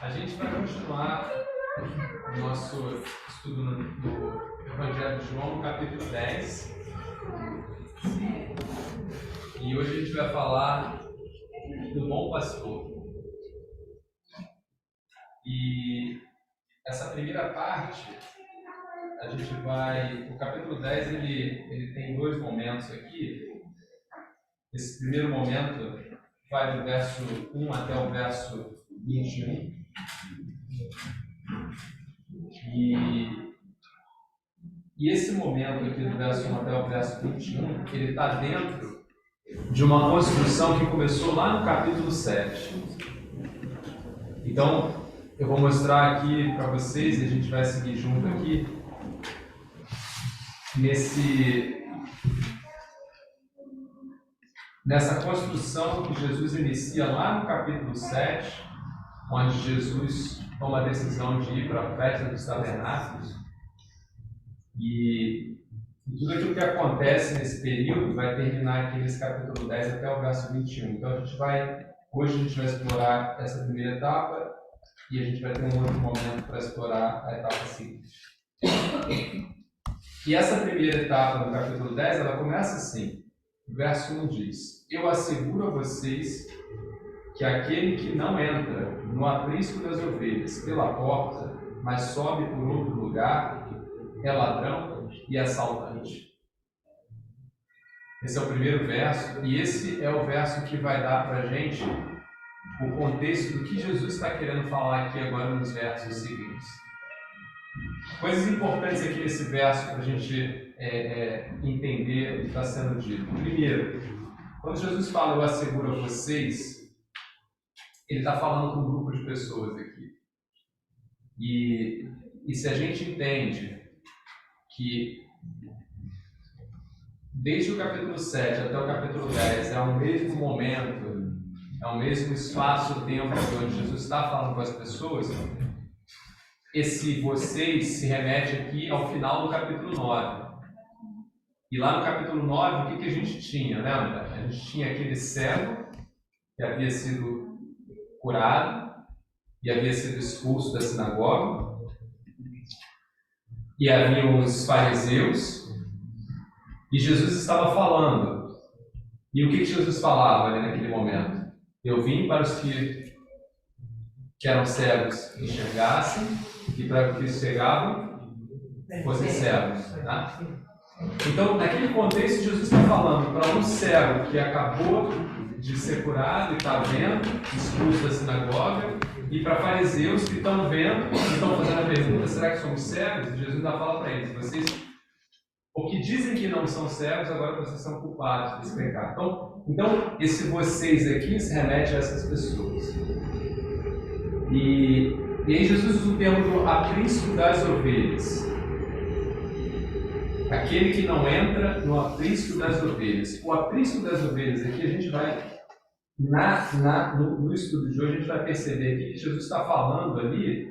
A gente vai continuar o nosso estudo no Evangelho de João, no capítulo 10. E hoje a gente vai falar do bom pastor. E essa primeira parte, a gente vai... O capítulo 10, ele tem dois momentos aqui. Esse primeiro momento vai do verso 1 até o verso 21. E esse momento aqui do verso 1 até o verso 21, ele está dentro de uma construção que começou lá no capítulo 7. Então, eu vou mostrar aqui para vocês, e a gente vai seguir junto aqui, nessa construção que Jesus inicia lá no capítulo 7, onde Jesus toma a decisão de ir para a festa dos tabernáculos. E tudo aquilo que acontece nesse período vai terminar aqui nesse capítulo 10 até o verso 21. Então hoje a gente vai explorar essa primeira etapa e a gente vai ter um outro momento para explorar a etapa seguinte. E essa primeira etapa do capítulo 10, ela começa assim. O verso 1 diz: Eu asseguro a vocês que aquele que não entra no aprisco das ovelhas pela porta, mas sobe por outro lugar, é ladrão e assaltante. Esse é o primeiro verso, e esse é o verso que vai dar para a gente o contexto do que Jesus está querendo falar aqui agora nos versos seguintes. Coisas importantes aqui nesse verso para a gente entender o que está sendo dito. Primeiro, quando Jesus fala eu asseguro a vocês, ele está falando com um grupo de pessoas aqui. E se a gente entende que desde o capítulo 7 até o capítulo 10 é o mesmo momento, é o mesmo espaço-tempo onde Jesus está falando com as pessoas, esse vocês se remete aqui ao final do capítulo 9. E lá no capítulo 9, o que a gente tinha, lembra? A gente tinha aquele cego que havia sido curado e havia sido expulso da sinagoga. E havia os fariseus. E Jesus estava falando. E o que Jesus falava ali naquele momento? Eu vim para os que eram cegos enxergassem e para os que cegavam fossem cegos. Tá? Então, naquele contexto, Jesus está falando para um cego que acabou de ser curado e está vendo, expulso da sinagoga, e para fariseus que estão vendo e estão fazendo a pergunta: será que somos cegos? E Jesus ainda fala para eles: vocês, o que dizem que não são cegos, agora vocês são culpados desse pecado. Então esse vocês aqui se remete a essas pessoas. E aí Jesus usa o termo do aprisco das ovelhas. Aquele que não entra no aprisco das ovelhas. O aprisco das ovelhas aqui, a gente vai, no estudo de hoje, a gente vai perceber aqui que Jesus está falando ali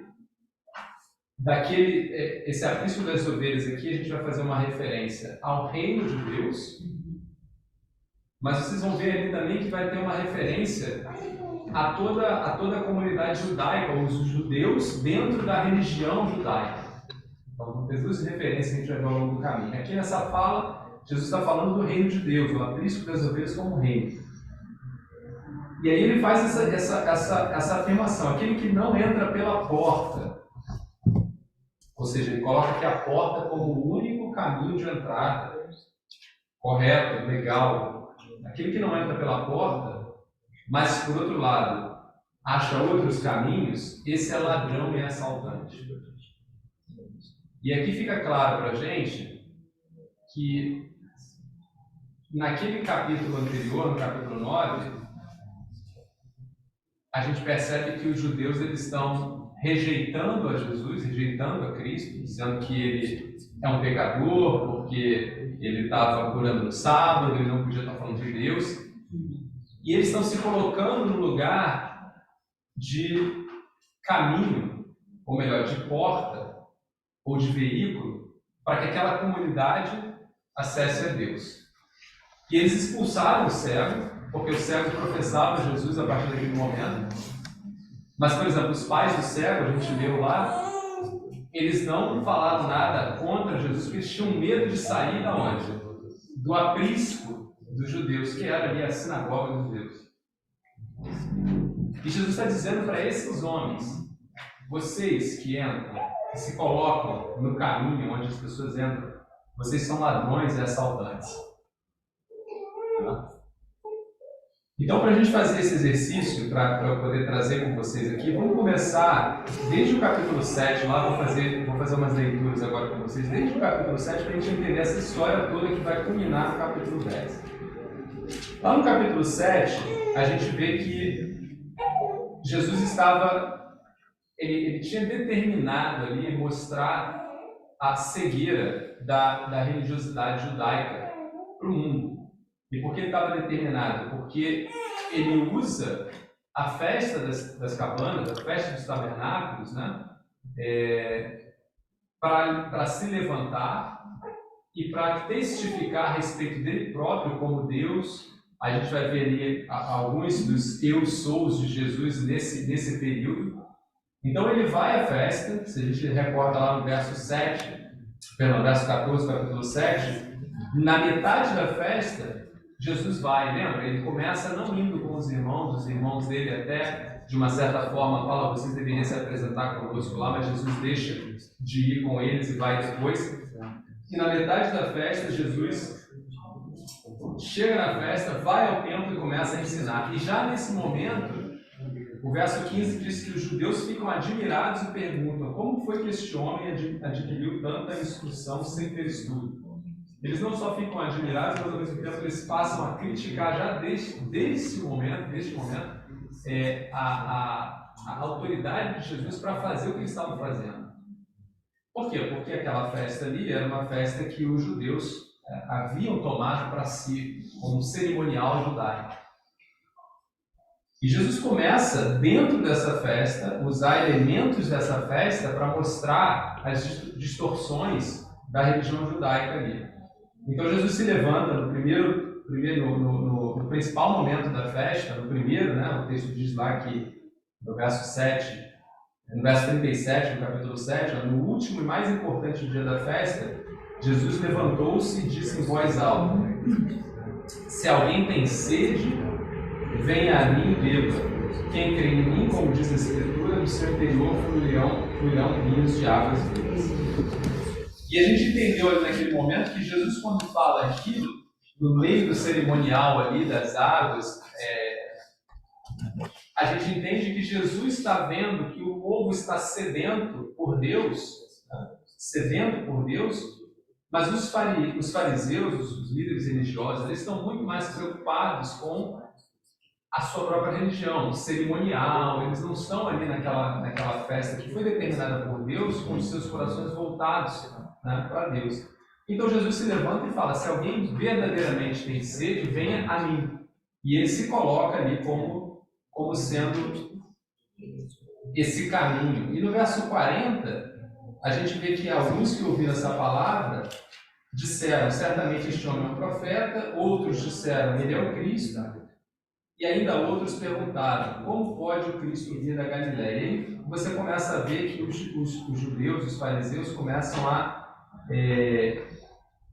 esse aprisco das ovelhas aqui, a gente vai fazer uma referência ao reino de Deus, mas vocês vão ver ali também que vai ter uma referência a toda a comunidade judaica, os judeus dentro da religião judaica. Então, tem duas referências que a gente vai ver ao longo do caminho. Aqui nessa fala, Jesus está falando do reino de Deus, o aprisco das ovelhas como reino. E aí ele faz essa afirmação: aquele que não entra pela porta. Ou seja, ele coloca aqui a porta como o único caminho de entrada. Correto, legal. Aquele que não entra pela porta, mas por outro lado, acha outros caminhos, esse é ladrão e assaltante. E aqui fica claro para a gente que naquele capítulo anterior, no capítulo 9, a gente percebe que os judeus eles estão rejeitando a Jesus, rejeitando a Cristo, dizendo que ele é um pecador, porque ele estava curando no sábado, ele não podia estar falando de Deus. E eles estão se colocando no lugar de caminho, ou melhor, de porta ou de veículo, para que aquela comunidade acesse a Deus. E eles expulsaram o cego, porque o cego professava Jesus a partir daquele momento. Mas, por exemplo, os pais do cego, a gente leu lá, eles não falaram nada contra Jesus, porque eles tinham medo de sair da onde? Do aprisco dos judeus, que era ali a sinagoga dos judeus. E Jesus está dizendo para esses homens: vocês que entram, que se colocam no caminho onde as pessoas entram, vocês são ladrões e assaltantes. Então, para a gente fazer esse exercício, para eu poder trazer com vocês aqui, vamos começar desde o capítulo 7, lá vou fazer umas leituras agora com vocês, desde o capítulo 7, para a gente entender essa história toda que vai culminar no capítulo 10. Lá no capítulo 7, a gente vê que Jesus ele tinha determinado ali mostrar a cegueira da religiosidade judaica para o mundo. E por que ele estava determinado? Porque ele usa a festa das cabanas, a festa dos tabernáculos, né, para se levantar e para testificar a respeito dele próprio como Deus. A gente vai ver ali alguns dos eu sous de Jesus nesse período. Então ele vai à festa, se a gente recorda lá no verso 14, capítulo 7, na metade da festa, Jesus vai, lembra? Ele começa não indo com os irmãos dele até, de uma certa forma, fala, vocês deveriam se apresentar conosco lá, mas Jesus deixa de ir com eles e vai depois. E na metade da festa, Jesus chega na festa, vai ao templo e começa a ensinar. E já nesse momento, o verso 15 diz que os judeus ficam admirados e perguntam: como foi que este homem adquiriu tanta instrução sem ter estudo? Eles não só ficam admirados, mas ao mesmo tempo eles passam a criticar já deste momento, a autoridade de Jesus para fazer o que eles estavam fazendo. Por quê? Porque aquela festa ali era uma festa que os judeus haviam tomado para si como um cerimonial judaico. E Jesus começa, dentro dessa festa, usar elementos dessa festa para mostrar as distorções da religião judaica ali. Então Jesus se levanta no principal momento da festa, no primeiro, né, o texto diz lá que no verso 7, no verso 37, no capítulo 7, no último e mais importante dia da festa, Jesus levantou-se e disse em voz alta: se alguém tem sede, venha a mim e beba. Quem crê em mim, como diz a Escritura, do seu interior fluirão rios de águas vivas. E a gente entendeu ali naquele momento que Jesus, quando fala aquilo, no meio do cerimonial ali das águas, a gente entende que Jesus está vendo que o povo está sedento por Deus, mas os fariseus, os líderes religiosos, eles estão muito mais preocupados com a sua própria religião, cerimonial. Eles não estão ali naquela festa que foi determinada por Deus, com os seus corações voltados, né, para Deus. Então Jesus se levanta e fala: se alguém verdadeiramente tem sede, venha a mim. E ele se coloca ali como sendo esse caminho. E no verso 40, a gente vê que alguns que ouviram essa palavra disseram: certamente este homem é um profeta. Outros disseram: ele é o Cristo. E ainda outros perguntaram: como pode o Cristo vir da Galileia? E aí você começa a ver que os judeus, os fariseus, começam a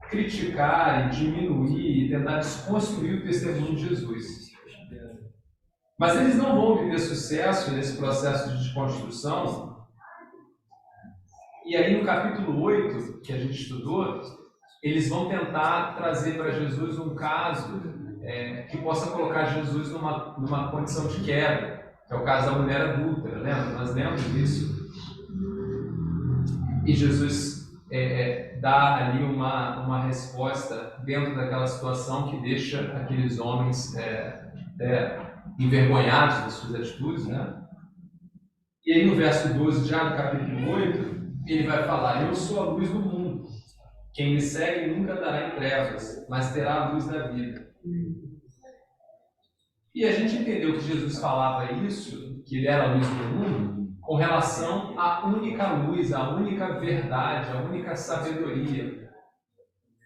criticar e diminuir e tentar desconstruir o testemunho de Jesus. Mas eles não vão obter sucesso nesse processo de desconstrução. E aí no capítulo 8, que a gente estudou, eles vão tentar trazer para Jesus um caso que possa colocar Jesus numa condição de quebra, que é o caso da mulher adúltera, lembra? Nós lemos disso. E Jesus dá ali uma resposta dentro daquela situação que deixa aqueles homens envergonhados das suas atitudes, né? E aí no verso 12, já do capítulo 8, ele vai falar: eu sou a luz do mundo. Quem me segue nunca andará em trevas, mas terá a luz da vida. E a gente entendeu que Jesus falava isso, que ele era a luz do mundo, com relação à única luz, à única verdade, à única sabedoria.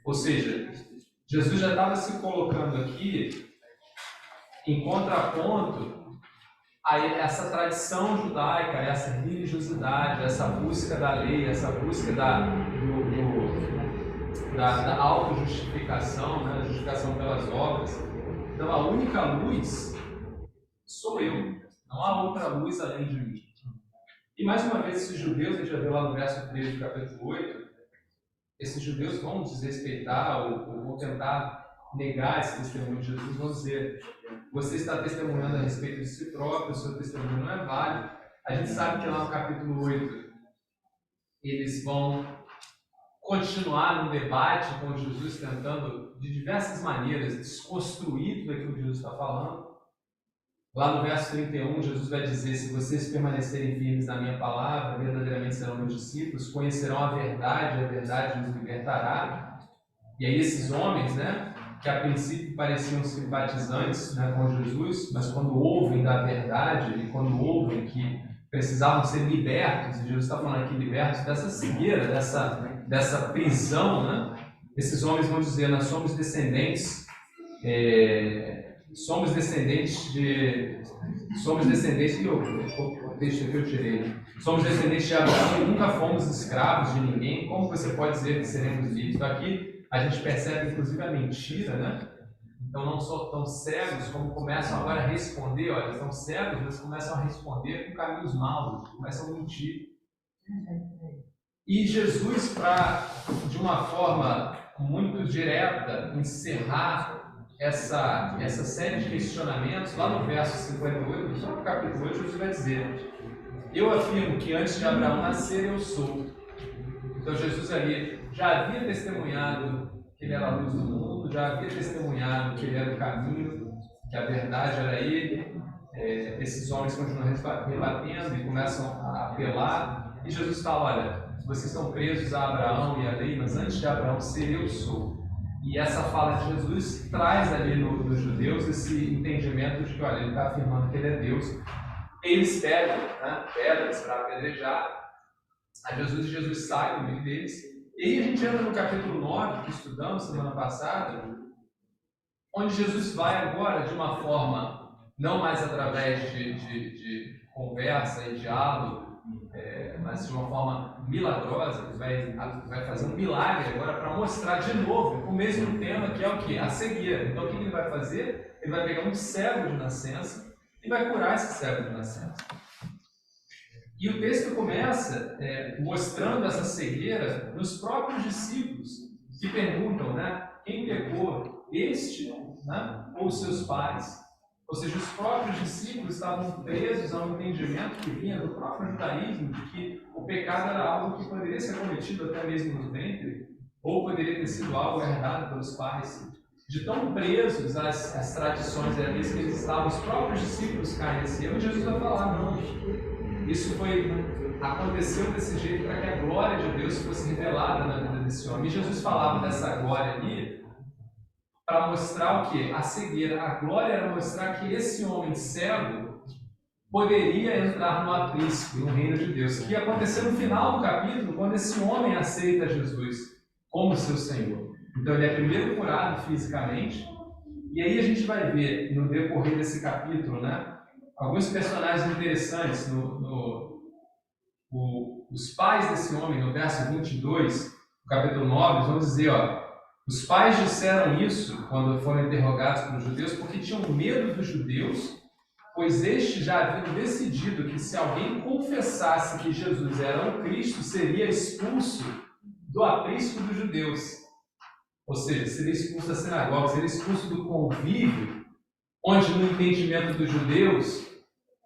Ou seja, Jesus já estava se colocando aqui em contraponto a essa tradição judaica, essa religiosidade, essa busca da lei, essa busca da autojustificação, né? Da justificação pelas obras. Então, a única luz sou eu, não há outra luz além de mim. E mais uma vez, esses judeus, a gente vai ver lá no verso 13 do capítulo 8, esses judeus vão desrespeitar ou vão tentar negar esse testemunho de Jesus, vão dizer: você está testemunhando a respeito de si próprio, o seu testemunho não é válido. A gente sabe que lá no capítulo 8 eles vão continuar no debate com Jesus, tentando de diversas maneiras desconstruir tudo aquilo que Jesus está falando. Lá no verso 31, Jesus vai dizer: se vocês permanecerem firmes na minha palavra, verdadeiramente serão meus discípulos, conhecerão a verdade nos libertará. E aí esses homens, né, que a princípio pareciam simpatizantes, né, com Jesus, mas quando ouvem da verdade e quando ouvem que precisavam ser libertos, e Jesus está falando aqui libertos dessa cegueira, dessa prisão, né, esses homens vão dizer: nós somos descendentes somos descendentes de Abraão e nunca fomos escravos de ninguém. Como você pode dizer que seremos livres? Então aqui a gente percebe inclusive a mentira, né? Então não são tão cegos como começam agora a responder. Olha, são cegos, mas começam a responder com caminhos maus, começam a mentir. E Jesus, para de uma forma muito direta encerrar essa série de questionamentos, lá no verso 58, só no capítulo 8, Jesus vai dizer: eu afirmo que antes de Abraão nascer eu sou. Então Jesus ali já havia testemunhado que ele era a luz do mundo, já havia testemunhado que ele era o caminho, que a verdade era ele. Esses homens continuam rebatendo e começam a apelar, e Jesus fala: olha, vocês estão presos a Abraão e a lei, mas antes de Abraão ser eu sou. E essa fala de Jesus traz ali nos judeus esse entendimento de que, olha, ele está afirmando que ele é Deus. Eles pedem, né, pedras para apedrejar a Jesus, e Jesus sai do meio deles. E aí a gente entra no capítulo 9, que estudamos semana passada, onde Jesus vai agora de uma forma, não mais através de conversa e diálogo, mas de uma forma milagrosa. Ele vai fazer um milagre agora para mostrar de novo o mesmo tema, que é o quê? A cegueira. Então o que ele vai fazer? Ele vai pegar um cego de nascença e vai curar esse cego de nascença. E o texto começa mostrando essa cegueira nos próprios discípulos, que perguntam, né, quem pecou, este, né, ou os seus pais? Ou seja, os próprios discípulos estavam presos a um entendimento que vinha do próprio judaísmo, de que o pecado era algo que poderia ser cometido até mesmo no ventre, ou poderia ter sido algo herdado pelos pais. De tão presos às tradições que eles estavam, os próprios discípulos caem nesse erro, e Jesus vai falar: não, isso aconteceu desse jeito para que a glória de Deus fosse revelada na vida desse homem. E Jesus falava dessa glória ali para mostrar o quê? A cegueira. A glória era mostrar que esse homem cego poderia entrar no aprisco, no reino de Deus, que ia acontecer no final do capítulo, quando esse homem aceita Jesus como seu Senhor. Então ele é primeiro curado fisicamente, e aí a gente vai ver no decorrer desse capítulo, né, alguns personagens interessantes. Os pais desse homem, no verso 22, do capítulo 9, vão dizer: ó, os pais disseram isso quando foram interrogados pelos judeus porque tinham medo dos judeus, pois estes já haviam decidido que se alguém confessasse que Jesus era o Cristo, seria expulso do aprisco dos judeus. Ou seja, seria expulso da sinagoga, seria expulso do convívio, onde no entendimento dos judeus,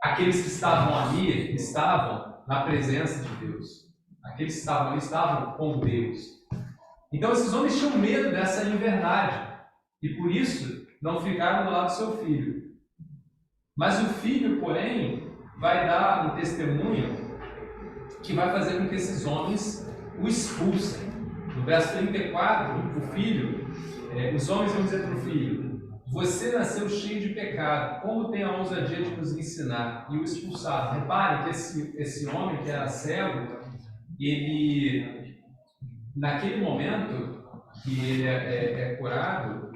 aqueles que estavam ali estavam na presença de Deus. Aqueles que estavam ali estavam com Deus. Então esses homens tinham medo dessa inverdade e por isso não ficaram do lado do seu filho. Mas o filho, porém, vai dar um testemunho que vai fazer com que esses homens o expulsem. No verso 34, o filho, os homens vão dizer para o filho: você nasceu cheio de pecado, como tem a ousadia de nos ensinar? E o expulsaram. Reparem que esse homem que era cego, ele, naquele momento que ele é curado,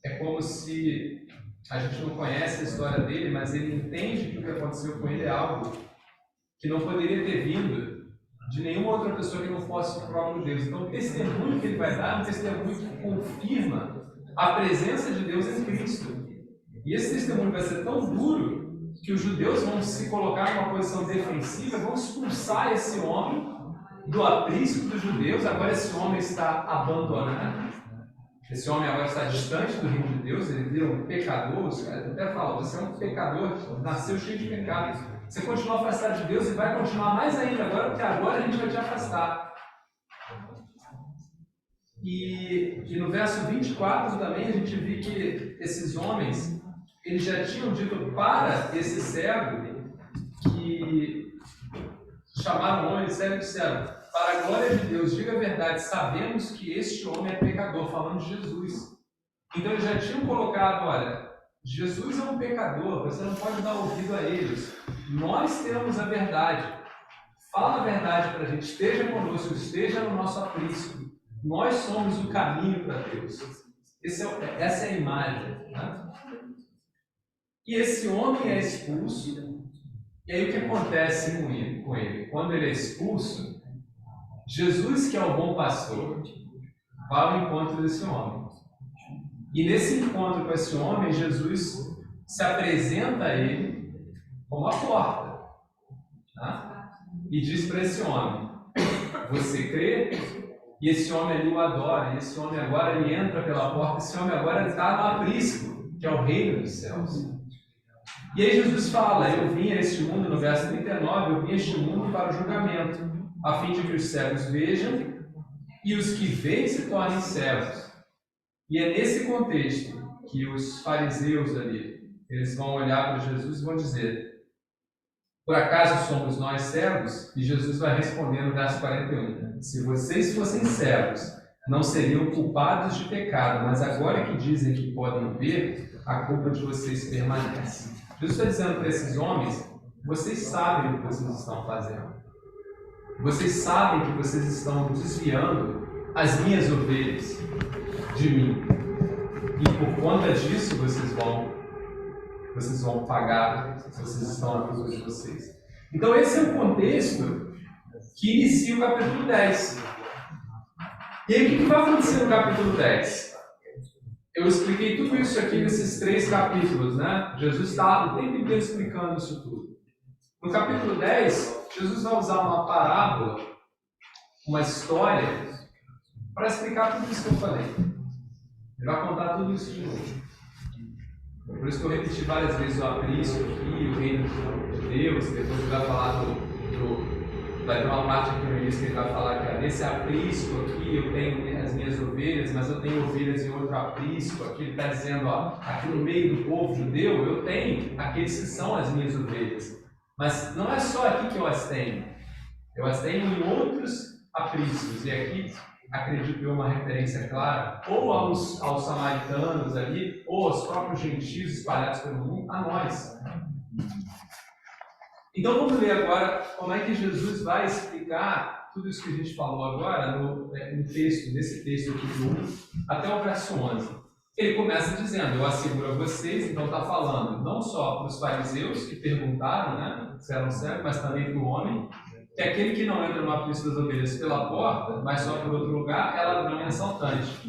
é como se, a gente não conhece a história dele, mas ele entende que o que aconteceu com ele é algo que não poderia ter vindo de nenhuma outra pessoa que não fosse o próprio Deus. Então, o testemunho que ele vai dar é um testemunho que confirma a presença de Deus em Cristo. E esse testemunho vai ser tão duro que os judeus vão se colocar numa posição defensiva, vão expulsar esse homem do aprisco dos judeus. Agora esse homem está abandonado. Esse homem agora está distante do reino de Deus, ele vira um pecador. Os caras até falam, você é um pecador, nasceu cheio de pecados. Você continua afastado de Deus e vai continuar mais ainda agora, porque agora a gente vai te afastar. E no verso 24 também a gente vê que esses homens, eles já tinham dito para esse cego, que chamaram o homem de cego e disseram, para a glória de Deus, diga a verdade, sabemos que este homem é pecador, falando de Jesus. Então eles já tinham colocado, olha, Jesus é um pecador, você não pode dar ouvido a eles. Nós temos a verdade. Fala a verdade para a gente, esteja conosco, esteja no nosso aprisco. Nós somos o caminho para Deus. Essa é a imagem. Né? E esse homem é expulso. E aí o que acontece com ele? Quando ele é expulso, Jesus, que é o bom pastor, vai ao encontro desse homem. E nesse encontro com esse homem, Jesus se apresenta a ele como a porta. Tá? E diz para esse homem, você crê? E esse homem ali o adora. E esse homem agora ele entra pela porta. Esse homem agora está no aprisco, que é o reino dos céus. E aí Jesus fala, eu vim a este mundo, no verso 39, eu vim a este mundo para o julgamento, a fim de que os cegos vejam e os que veem se tornem cegos. E é nesse contexto que os fariseus ali, eles vão olhar para Jesus e vão dizer, por acaso somos nós cegos? E Jesus vai responder no verso 41, se vocês fossem cegos, não seriam culpados de pecado, mas agora que dizem que podem ver, a culpa de vocês permanece. Jesus está dizendo para esses homens, vocês sabem o que vocês estão fazendo. Vocês sabem que vocês estão desviando as minhas ovelhas de mim. E por conta disso vocês vão pagar, vocês estão na culpa de vocês. Então esse é o contexto que inicia o capítulo 10. E aí o que vai acontecer no capítulo 10? Eu expliquei tudo isso aqui nesses 3 capítulos, né? Jesus está o tempo inteiro explicando isso tudo. No capítulo 10, Jesus vai usar uma parábola, uma história, para explicar tudo isso que eu falei. Ele vai contar tudo isso de novo. Por isso que eu repeti várias vezes o aprisco aqui, o reino de Deus, depois ele vai falar vai ter uma parte aqui no início que ele vai falar que nesse aprisco aqui eu tenho as minhas ovelhas, mas eu tenho ovelhas em outro aprisco. Aqui ele está dizendo, ó, aqui no meio do povo judeu eu tenho aqueles que são as minhas ovelhas. Mas não é só aqui que eu as tenho em outros apriscos. E aqui, acredito eu, uma referência clara, ou aos samaritanos ali, ou aos próprios gentios espalhados pelo mundo, a nós. Então vamos ler agora como é que Jesus vai explicar tudo isso que a gente falou agora nesse texto aqui do 1 até o verso 11. Ele começa dizendo, eu asseguro a vocês, então está falando não só para os fariseus que perguntaram, né, se eram cegos, mas também para o homem, que aquele que não entra no aprisco das ovelhas pela porta, mas só por outro lugar, é ladrão e assaltante.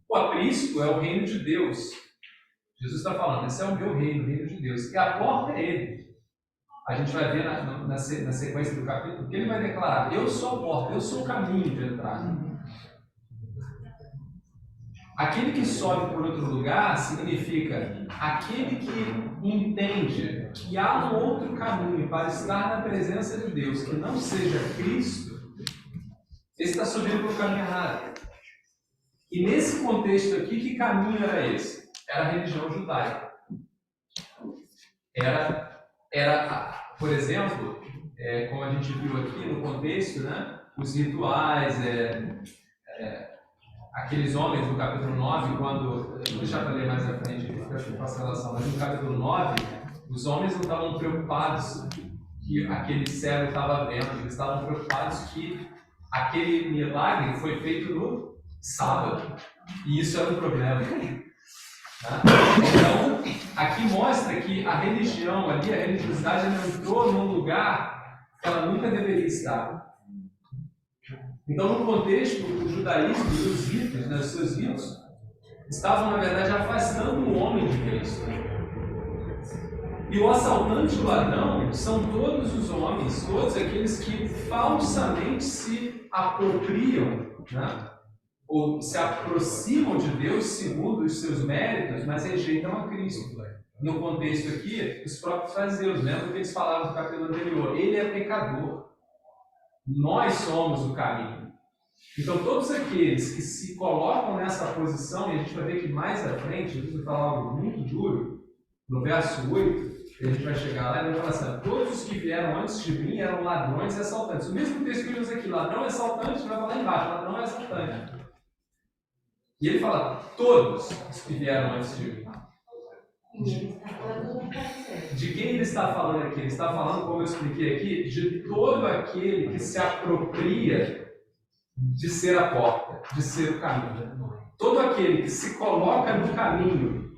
O aprisco é o reino de Deus. Jesus está falando, esse é o meu reino, o reino de Deus. E a porta é ele. A gente vai ver na sequência do capítulo que ele vai declarar, eu sou a porta, eu sou o caminho de entrada. Aquele que sobe por outro lugar significa aquele que entende que há um outro caminho para estar na presença de Deus, que não seja Cristo, ele está subindo para o caminho errado. E nesse contexto aqui, que caminho era esse? Era a religião judaica. Era, por exemplo, como a gente viu aqui no contexto, né, os rituais, aqueles homens no capítulo 9, quando, vou deixar para ler mais à frente, porque acho que eu faço relação, mas no capítulo 9, os homens não estavam preocupados que aquele cego estava vendo, eles estavam preocupados que aquele milagre foi feito no sábado, e isso era um problema. Tá? Então, aqui mostra que a religião ali, a religiosidade, ela entrou num lugar que ela nunca deveria estar. Então, no contexto, o judaísmo e os ritos, né, os seus ritos, estavam, na verdade, afastando o homem de Cristo. E o assaltante e o ladrão são todos os homens, todos aqueles que falsamente se apropriam, né, ou se aproximam de Deus segundo os seus méritos, mas rejeitam a Cristo. No contexto aqui, os próprios fariseus, lembra que eles falaram no capítulo anterior, ele é pecador, nós somos o caminho. Então todos aqueles que se colocam nessa posição, e a gente vai ver que mais à frente, Jesus vai falar algo muito duro, no verso 8, a gente vai chegar lá e vai falar assim, todos os que vieram antes de mim eram ladrões e assaltantes. O mesmo texto que ele usa aqui, ladrão e assaltante, vai falar embaixo, ladrão e assaltante. E ele fala, todos os que vieram antes de mim. De quem ele está falando aqui? Ele está falando, como eu expliquei aqui, de todo aquele que se apropria de ser a porta, de ser o caminho. Todo aquele que se coloca no caminho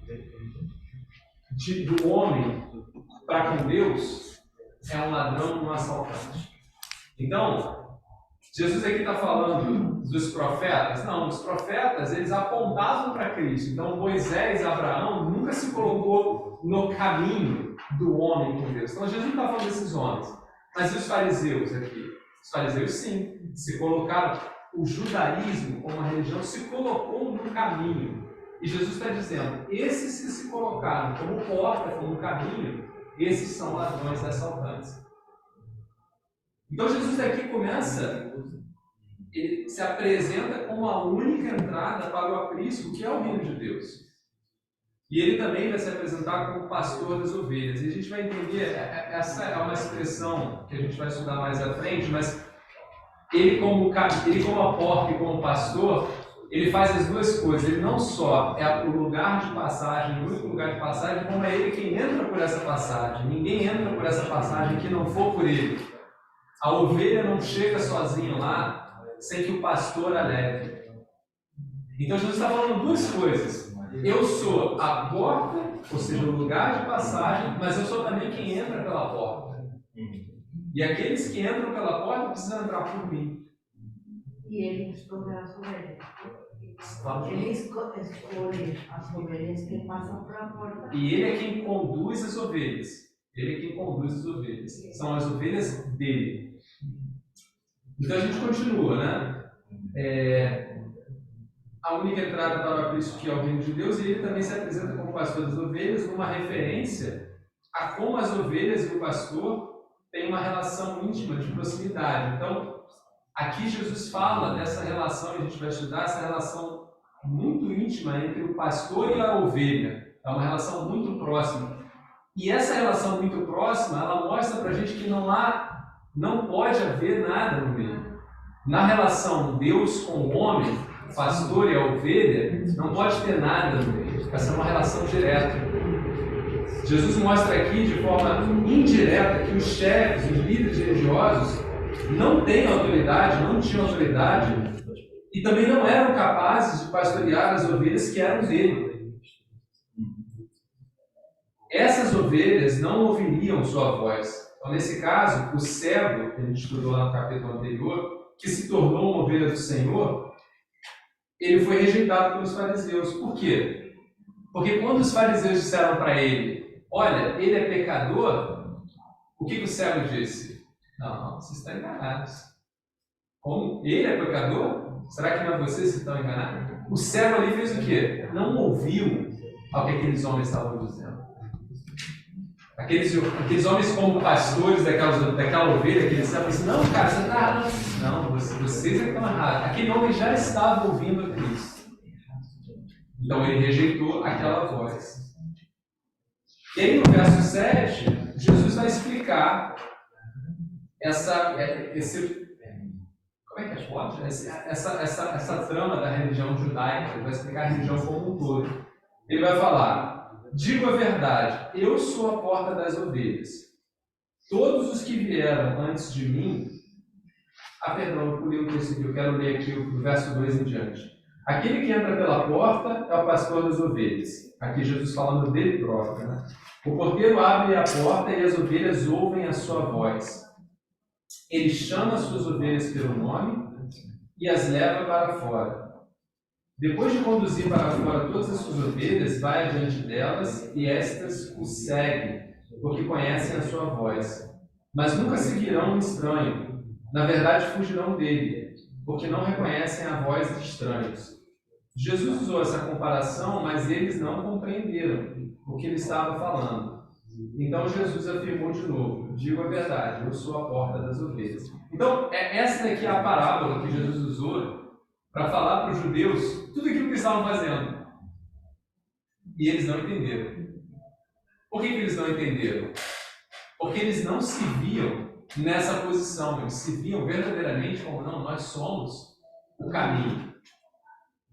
do homem para com Deus é um ladrão, um assaltante. Então, Jesus aqui está falando dos profetas? Não, os profetas, eles apontavam para Cristo. Então, Moisés, Abraão, nunca se colocou no caminho do homem com Deus. Então, Jesus não está falando desses homens. Mas e os fariseus aqui? Os fariseus, sim, se colocaram. O judaísmo, como uma religião, se colocou no caminho. E Jesus está dizendo, esses que se colocaram como porta, como caminho, esses são ladrões e assaltantes. Então Jesus aqui começa, ele se apresenta como a única entrada para o aprisco, que é o reino de Deus. E ele também vai se apresentar como pastor das ovelhas. E a gente vai entender, essa é uma expressão que a gente vai estudar mais à frente, mas ele como a porta e como pastor, ele faz as duas coisas. Ele não só é o lugar de passagem, o único lugar de passagem, como é ele quem entra por essa passagem. Ninguém entra por essa passagem que não for por ele. A ovelha não chega sozinha lá sem que o pastor a leve. Então Jesus está falando duas coisas. Eu sou a porta, ou seja, o lugar de passagem, mas eu sou também quem entra pela porta. E aqueles que entram pela porta precisam entrar por mim. E ele escolhe as ovelhas. Ele escolhe as ovelhas que passam pela porta. E ele é quem conduz as ovelhas. Ele é quem conduz as ovelhas. São as ovelhas dele. Então a gente continua, né? A única entrada para o aprisco que é o reino de Deus, e ele também se apresenta como pastor das ovelhas, numa referência a como as ovelhas e o pastor têm uma relação íntima, de proximidade. Então, aqui Jesus fala dessa relação, e a gente vai estudar essa relação muito íntima entre o pastor e a ovelha. É uma relação muito próxima. E essa relação muito próxima, ela mostra para a gente que não pode haver nada no meio. Na relação Deus com o homem, o pastor e a ovelha, não pode ter nada no meio. Essa é uma relação direta. Jesus mostra aqui de forma indireta que os chefes, os líderes religiosos, não tinham autoridade e também não eram capazes de pastorear as ovelhas que eram dele. Essas ovelhas não ouviriam sua voz. Então, nesse caso, o cego, que a gente estudou lá no capítulo anterior, que se tornou uma ovelha do Senhor, ele foi rejeitado pelos fariseus. Por quê? Porque quando os fariseus disseram para ele, olha, ele é pecador, o que o cego disse? Não, vocês estão enganados. Como? Ele é pecador? Será que não é vocês que estão enganados? O cego ali fez o quê? Não ouviu ao que aqueles homens estavam dizendo. Aqueles homens como pastores daquela ovelha, aquele cego, disse, não, cara, você está errado. Não, vocês é que estão errados. Aquele homem já estava ouvindo a Cristo. Então ele rejeitou aquela voz. E aí no verso 7, Jesus vai explicar como é que é? Pode. Essa trama da religião judaica, ele vai explicar a religião como um todo. Ele vai falar: digo a verdade, eu sou a porta das ovelhas. Todos os que vieram antes de mim... perdão, eu pulei o texto aqui, eu quero ler aqui o verso 2 em diante. Aquele que entra pela porta é o pastor das ovelhas. Aqui Jesus falando dele próprio, né? O porteiro abre a porta e as ovelhas ouvem a sua voz. Ele chama as suas ovelhas pelo nome e as leva para fora. Depois de conduzir para fora todas as suas ovelhas, vai adiante delas e estas o seguem, porque conhecem a sua voz. Mas nunca seguirão um estranho. Na verdade, fugirão dele, porque não reconhecem a voz de estranhos. Jesus usou essa comparação, mas eles não compreenderam o que ele estava falando. Então Jesus afirmou de novo: digo a verdade, eu sou a porta das ovelhas. Então, essa daqui é a parábola que Jesus usou para falar para os judeus tudo aquilo que eles estavam fazendo. E eles não entenderam. Por que eles não entenderam? Porque eles não se viam nessa posição. Eles se viam verdadeiramente como: não, nós somos o caminho.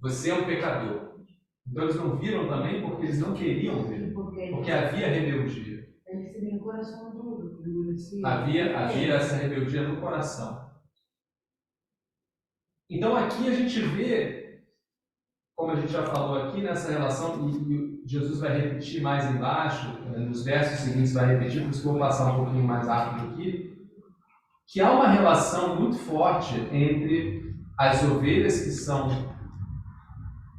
Você é um pecador. Então eles não viram também porque eles não queriam ver. Porque havia rebeldia. Havia essa rebeldia no coração. Então aqui a gente vê, como a gente já falou aqui, nessa relação, e Jesus vai repetir mais embaixo, nos versos seguintes vai repetir, por isso que eu vou passar um pouquinho mais rápido aqui, que há uma relação muito forte entre as ovelhas que são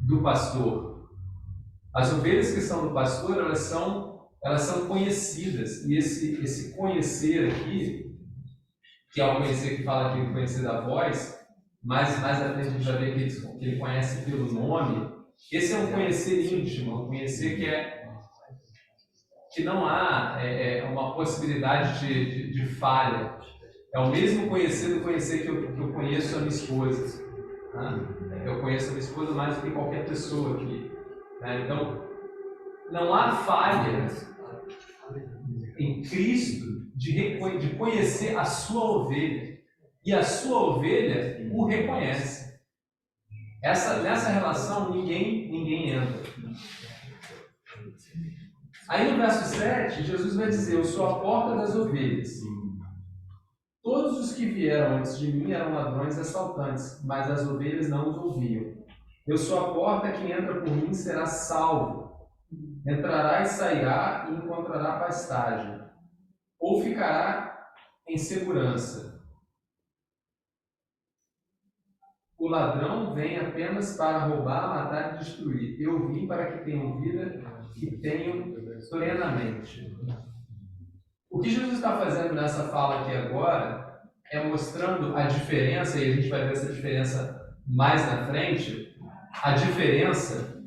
do pastor. As ovelhas que são do pastor, elas são conhecidas, e esse conhecer aqui, que é o conhecer que fala aqui, o conhecer da voz, mais à frente a gente vai ver que ele conhece pelo nome. Esse é um conhecer íntimo, um conhecer que não há uma possibilidade de falha. É o mesmo conhecer do conhecer que eu conheço a minha esposa. Né? Eu conheço a minha esposa mais do que qualquer pessoa aqui. Né? Então, não há falha em Cristo de conhecer a sua ovelha. E a sua ovelha o reconhece. Nessa relação, ninguém entra. Aí no verso 7, Jesus vai dizer: eu sou a porta das ovelhas. Todos os que vieram antes de mim eram ladrões e assaltantes, mas as ovelhas não os ouviam. Eu sou a porta, quem entra por mim será salvo. Entrará e sairá e encontrará pastagem. Ou ficará em segurança. O ladrão vem apenas para roubar, matar e destruir. Eu vim para que tenham vida e tenham plenamente. O que Jesus está fazendo nessa fala aqui agora é mostrando a diferença, e a gente vai ver essa diferença mais na frente, a diferença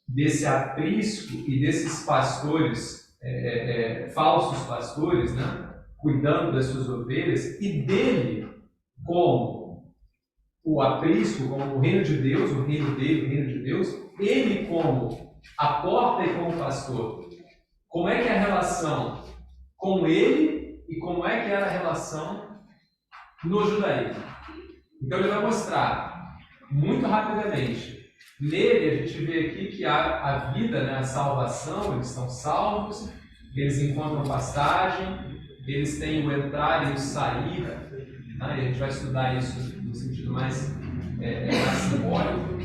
desse aprisco e desses pastores, falsos pastores, né, cuidando das suas ovelhas, e dele como o aprisco, como o reino de Deus, o reino dele, o reino de Deus, ele como a porta e como pastor. Como é que é a relação com ele e como é que era a relação no judaísmo? Então ele vai mostrar muito rapidamente. Nele a gente vê aqui que há a vida, né, a salvação, eles estão salvos, eles encontram pastagem, eles têm o entrar e o sair, né, e a gente vai estudar isso no sentido mais simbólico.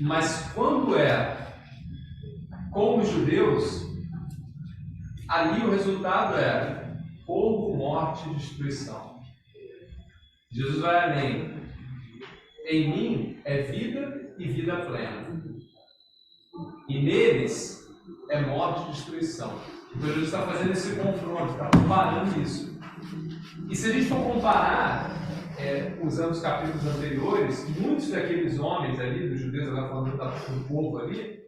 Mas quando é com os judeus, ali o resultado é fogo, morte e destruição. Jesus vai além. Em mim é vida e vida plena. E neles é morte e destruição. Então Jesus está fazendo esse confronto, está comparando isso. E se a gente for comparar, usando os capítulos anteriores, muitos daqueles homens ali, dos judeus, agora falando do povo ali,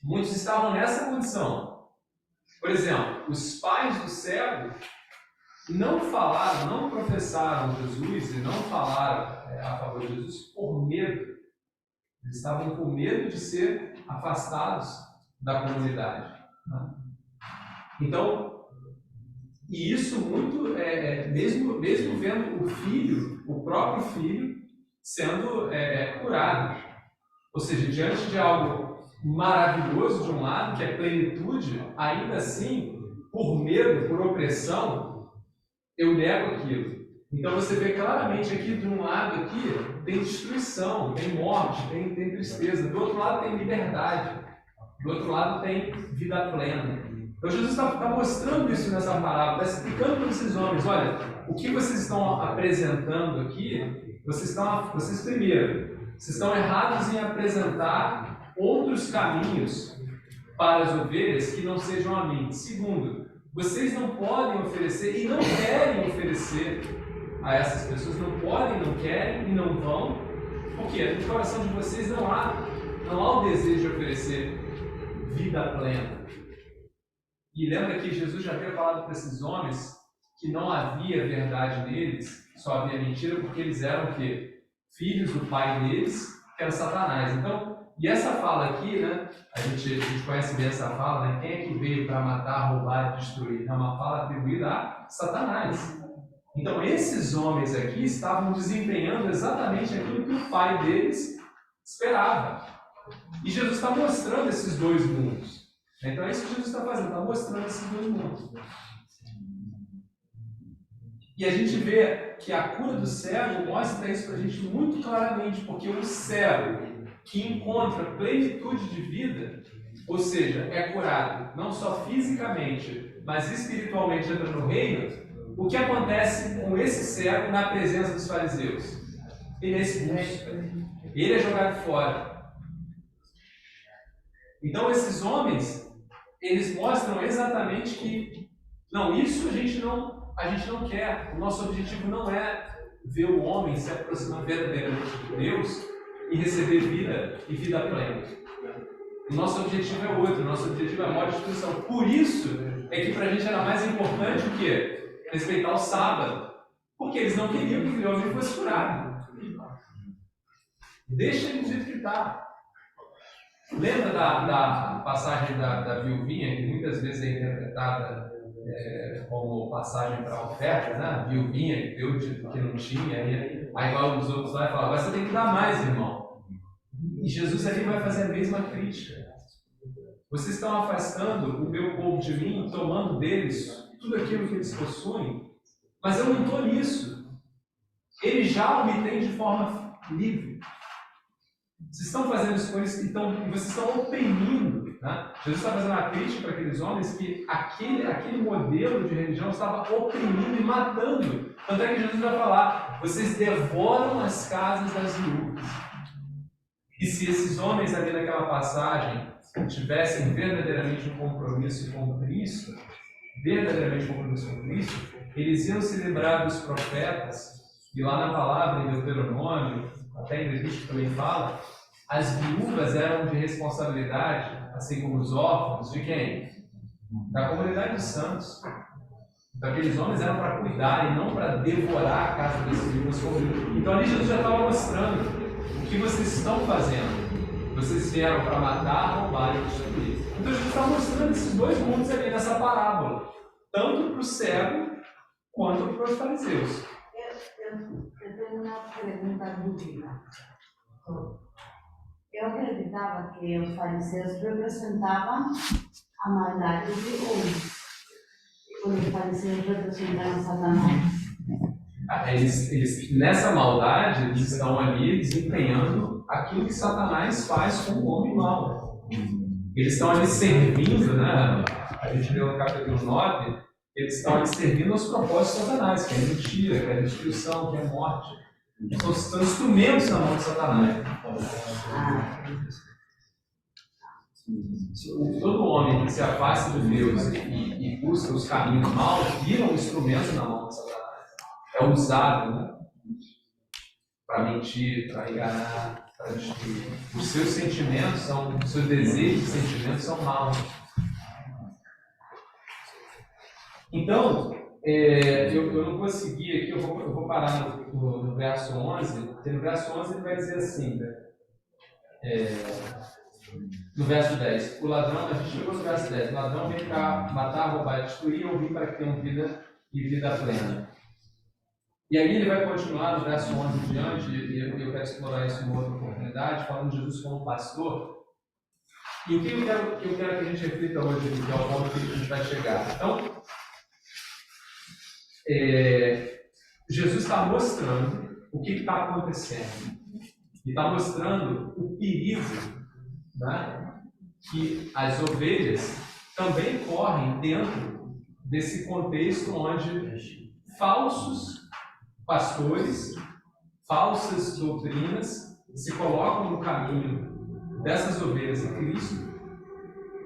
muitos estavam nessa condição. Por exemplo, os pais do cego não falaram, não professaram Jesus e não falaram a favor de Jesus por medo. Eles estavam com medo de ser afastados da comunidade. Né? Então, E isso muito, mesmo vendo o filho, o próprio filho, sendo curado. Ou seja, diante de algo maravilhoso de um lado, que é plenitude, ainda assim, por medo, por opressão, eu nego aquilo. Então você vê claramente aqui, de um lado aqui, tem destruição, tem morte, tem tristeza. Do outro lado tem liberdade. Do outro lado tem vida plena. Então Jesus está mostrando isso nessa parábola, está explicando para esses homens, olha, o que vocês estão apresentando aqui, vocês estão errados em apresentar outros caminhos para as ovelhas que não sejam a mim. Segundo, vocês não podem oferecer e não querem oferecer a essas pessoas, não podem, não querem e não vão, porque no coração de vocês não há o desejo de oferecer vida plena. E lembra que Jesus já havia falado para esses homens que não havia verdade neles, só havia mentira, porque eles eram o quê? Filhos do pai deles, que era Satanás. Então, e essa fala aqui, né? A gente conhece bem essa fala, né? Quem é que veio para matar, roubar e destruir? É uma fala atribuída a Satanás. Então, esses homens aqui estavam desempenhando exatamente aquilo que o pai deles esperava. E Jesus está mostrando esses dois mundos. Então é isso que Jesus está fazendo, está mostrando esses dois mundos. E a gente vê que a cura do cego mostra isso para a gente muito claramente, porque o cego que encontra plenitude de vida, ou seja, é curado não só fisicamente, mas espiritualmente entra no reino, o que acontece com esse cego na presença dos fariseus? Ele é expulso, ele é jogado fora. Então esses homens, eles mostram exatamente que não, isso a gente não quer. O nosso objetivo não é ver o homem se aproximar verdadeiramente de Deus e receber vida e vida plena. O nosso objetivo é outro, o nosso objetivo é a maior destruição. Por isso é que para a gente era mais importante o quê? Respeitar o sábado. Porque eles não queriam que aquele homem fosse curado. Deixa ele do jeito que está. Lembra da passagem da viuvinha, que muitas vezes é interpretada como passagem para a oferta, né? A viuvinha que deu que não tinha, aí vai os outros lá e fala, você tem que dar mais, irmão. E Jesus ali vai fazer a mesma crítica. Vocês estão afastando o meu povo de mim, tomando deles tudo aquilo que eles possuem, mas eu não estou nisso. Eles já o me têm de forma livre. Vocês estão fazendo escolhas que vocês estão oprimindo. Né? Jesus está fazendo uma crítica para aqueles homens que aquele modelo de religião estava oprimindo e matando. Tanto é que Jesus vai falar, vocês devoram as casas das viúvas. E se esses homens ali naquela passagem tivessem verdadeiramente um compromisso com Cristo, eles iam se lembrar dos profetas, e lá na palavra, em Deuteronômio, até em Levítico também fala, as viúvas eram de responsabilidade, assim como os órfãos, de quem? Da comunidade dos santos. Então aqueles homens eram para cuidar e não para devorar a casa das viúvas. Então ali Jesus já estava mostrando o que vocês estão fazendo. Vocês vieram para matar, roubar e destruir. Então Jesus está mostrando esses dois mundos ali nessa parábola, tanto para o cego quanto para os fariseus. Eu tenho uma pergunta dúvida. Eu acreditava que os fariseus representavam a maldade de homens, quando os fariseus representavam Satanás. Eles, nessa maldade, eles estão ali desempenhando aquilo que Satanás faz com o homem mau. Eles estão ali servindo, né? A gente leu no capítulo 9, eles estão ali servindo aos propósitos de Satanás, que é mentira, que é destruição, que é morte. São instrumentos na mão de Satanás. Todo homem que se afasta de Deus e busca os caminhos maus vira um instrumento na mão de Satanás. É usado, né? Para mentir, para enganar, para destruir. Os seus sentimentos os seus desejos e sentimentos são maus. Então, eu não consegui aqui, eu vou parar no verso 11, porque no verso 11 ele vai dizer assim, né? No verso 10, o ladrão, a gente chegou no verso 10, o ladrão vem para matar, roubar e destruir, ou vim para que tenham vida e vida plena. E aí ele vai continuar no verso 11 em diante, e eu quero explorar isso em uma outra oportunidade, falando de Jesus como pastor. E o que eu quero que a gente reflita hoje, que é o ponto que a gente vai chegar. Então, Jesus está mostrando o que está acontecendo. E está mostrando o perigo, né, que as ovelhas também correm dentro desse contexto onde falsos pastores, falsas doutrinas se colocam no caminho dessas ovelhas em Cristo,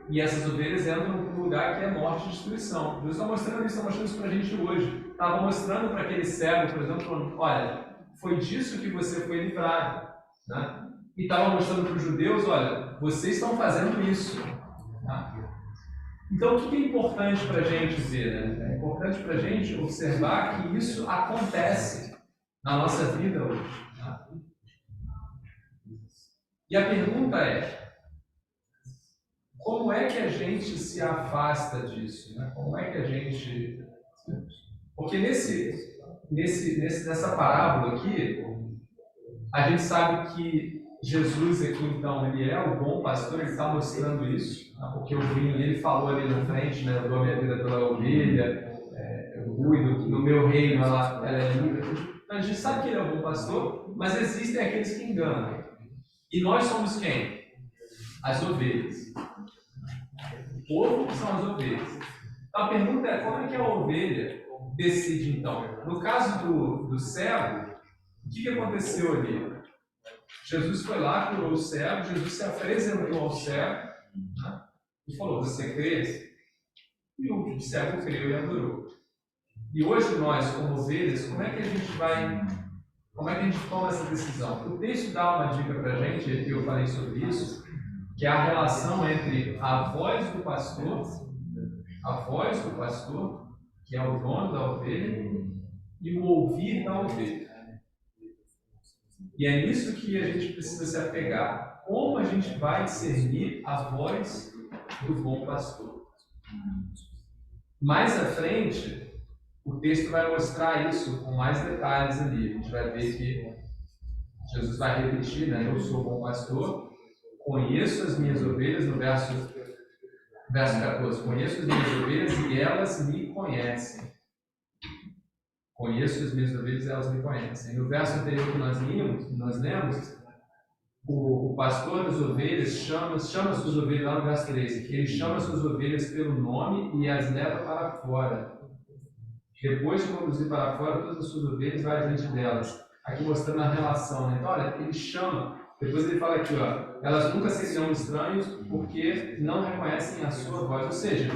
e essas ovelhas entram num lugar que é morte e destruição. Jesus está mostrando isso, está mostrando isso para a gente hoje. Estava mostrando para aquele cego, por exemplo, falando, olha, foi disso que você foi livrado. Né? E estava mostrando para os judeus, olha, vocês estão fazendo isso. Tá? Então, o que é importante para a gente ver? Né? É importante para a gente observar que isso acontece na nossa vida hoje. Tá? E a pergunta é, como é que a gente se afasta disso? Né? Como é que a gente... Porque nessa parábola aqui, a gente sabe que Jesus aqui, então, ele é o bom pastor, ele está mostrando isso, né? Porque o vinho, ele falou ali na frente, né? Eu dou a minha vida pela ovelha, eu cuido, no meu reino ela é livre. Então, a gente sabe que ele é o bom pastor, mas existem aqueles que enganam. E nós somos quem? As ovelhas. O povo são as ovelhas. Então, a pergunta é, como é que a ovelha decide, então? No caso do cego, o que aconteceu ali? Jesus foi lá, curou o cego, Jesus se apresentou ao cego, né, e falou, você crê? E o cego creu e adorou. E hoje nós, como ovelhas, como é que a gente toma essa decisão? O texto dá uma dica para a gente, e eu falei sobre isso, que é a relação entre a voz do pastor, que é o dono da ovelha, e o ouvir da ovelha. E é nisso que a gente precisa se apegar. Como a gente vai discernir a voz do bom pastor? Mais à frente, o texto vai mostrar isso com mais detalhes ali. A gente vai ver que Jesus vai repetir, né? Eu sou o bom pastor, conheço as minhas ovelhas, no verso 14. Conheço as minhas ovelhas e elas me conhecem. Conheço as minhas ovelhas e elas me conhecem. No verso anterior que nós lemos, o pastor das ovelhas chama as suas ovelhas, lá no verso 13, ele chama as suas ovelhas pelo nome e as leva para fora. Depois de conduzir para fora, todas as suas ovelhas vai adiante delas. Aqui mostrando a relação, né? Então, olha, ele chama, depois ele fala aqui, ó, elas nunca seguirão estranhos porque não reconhecem a sua voz. Ou seja,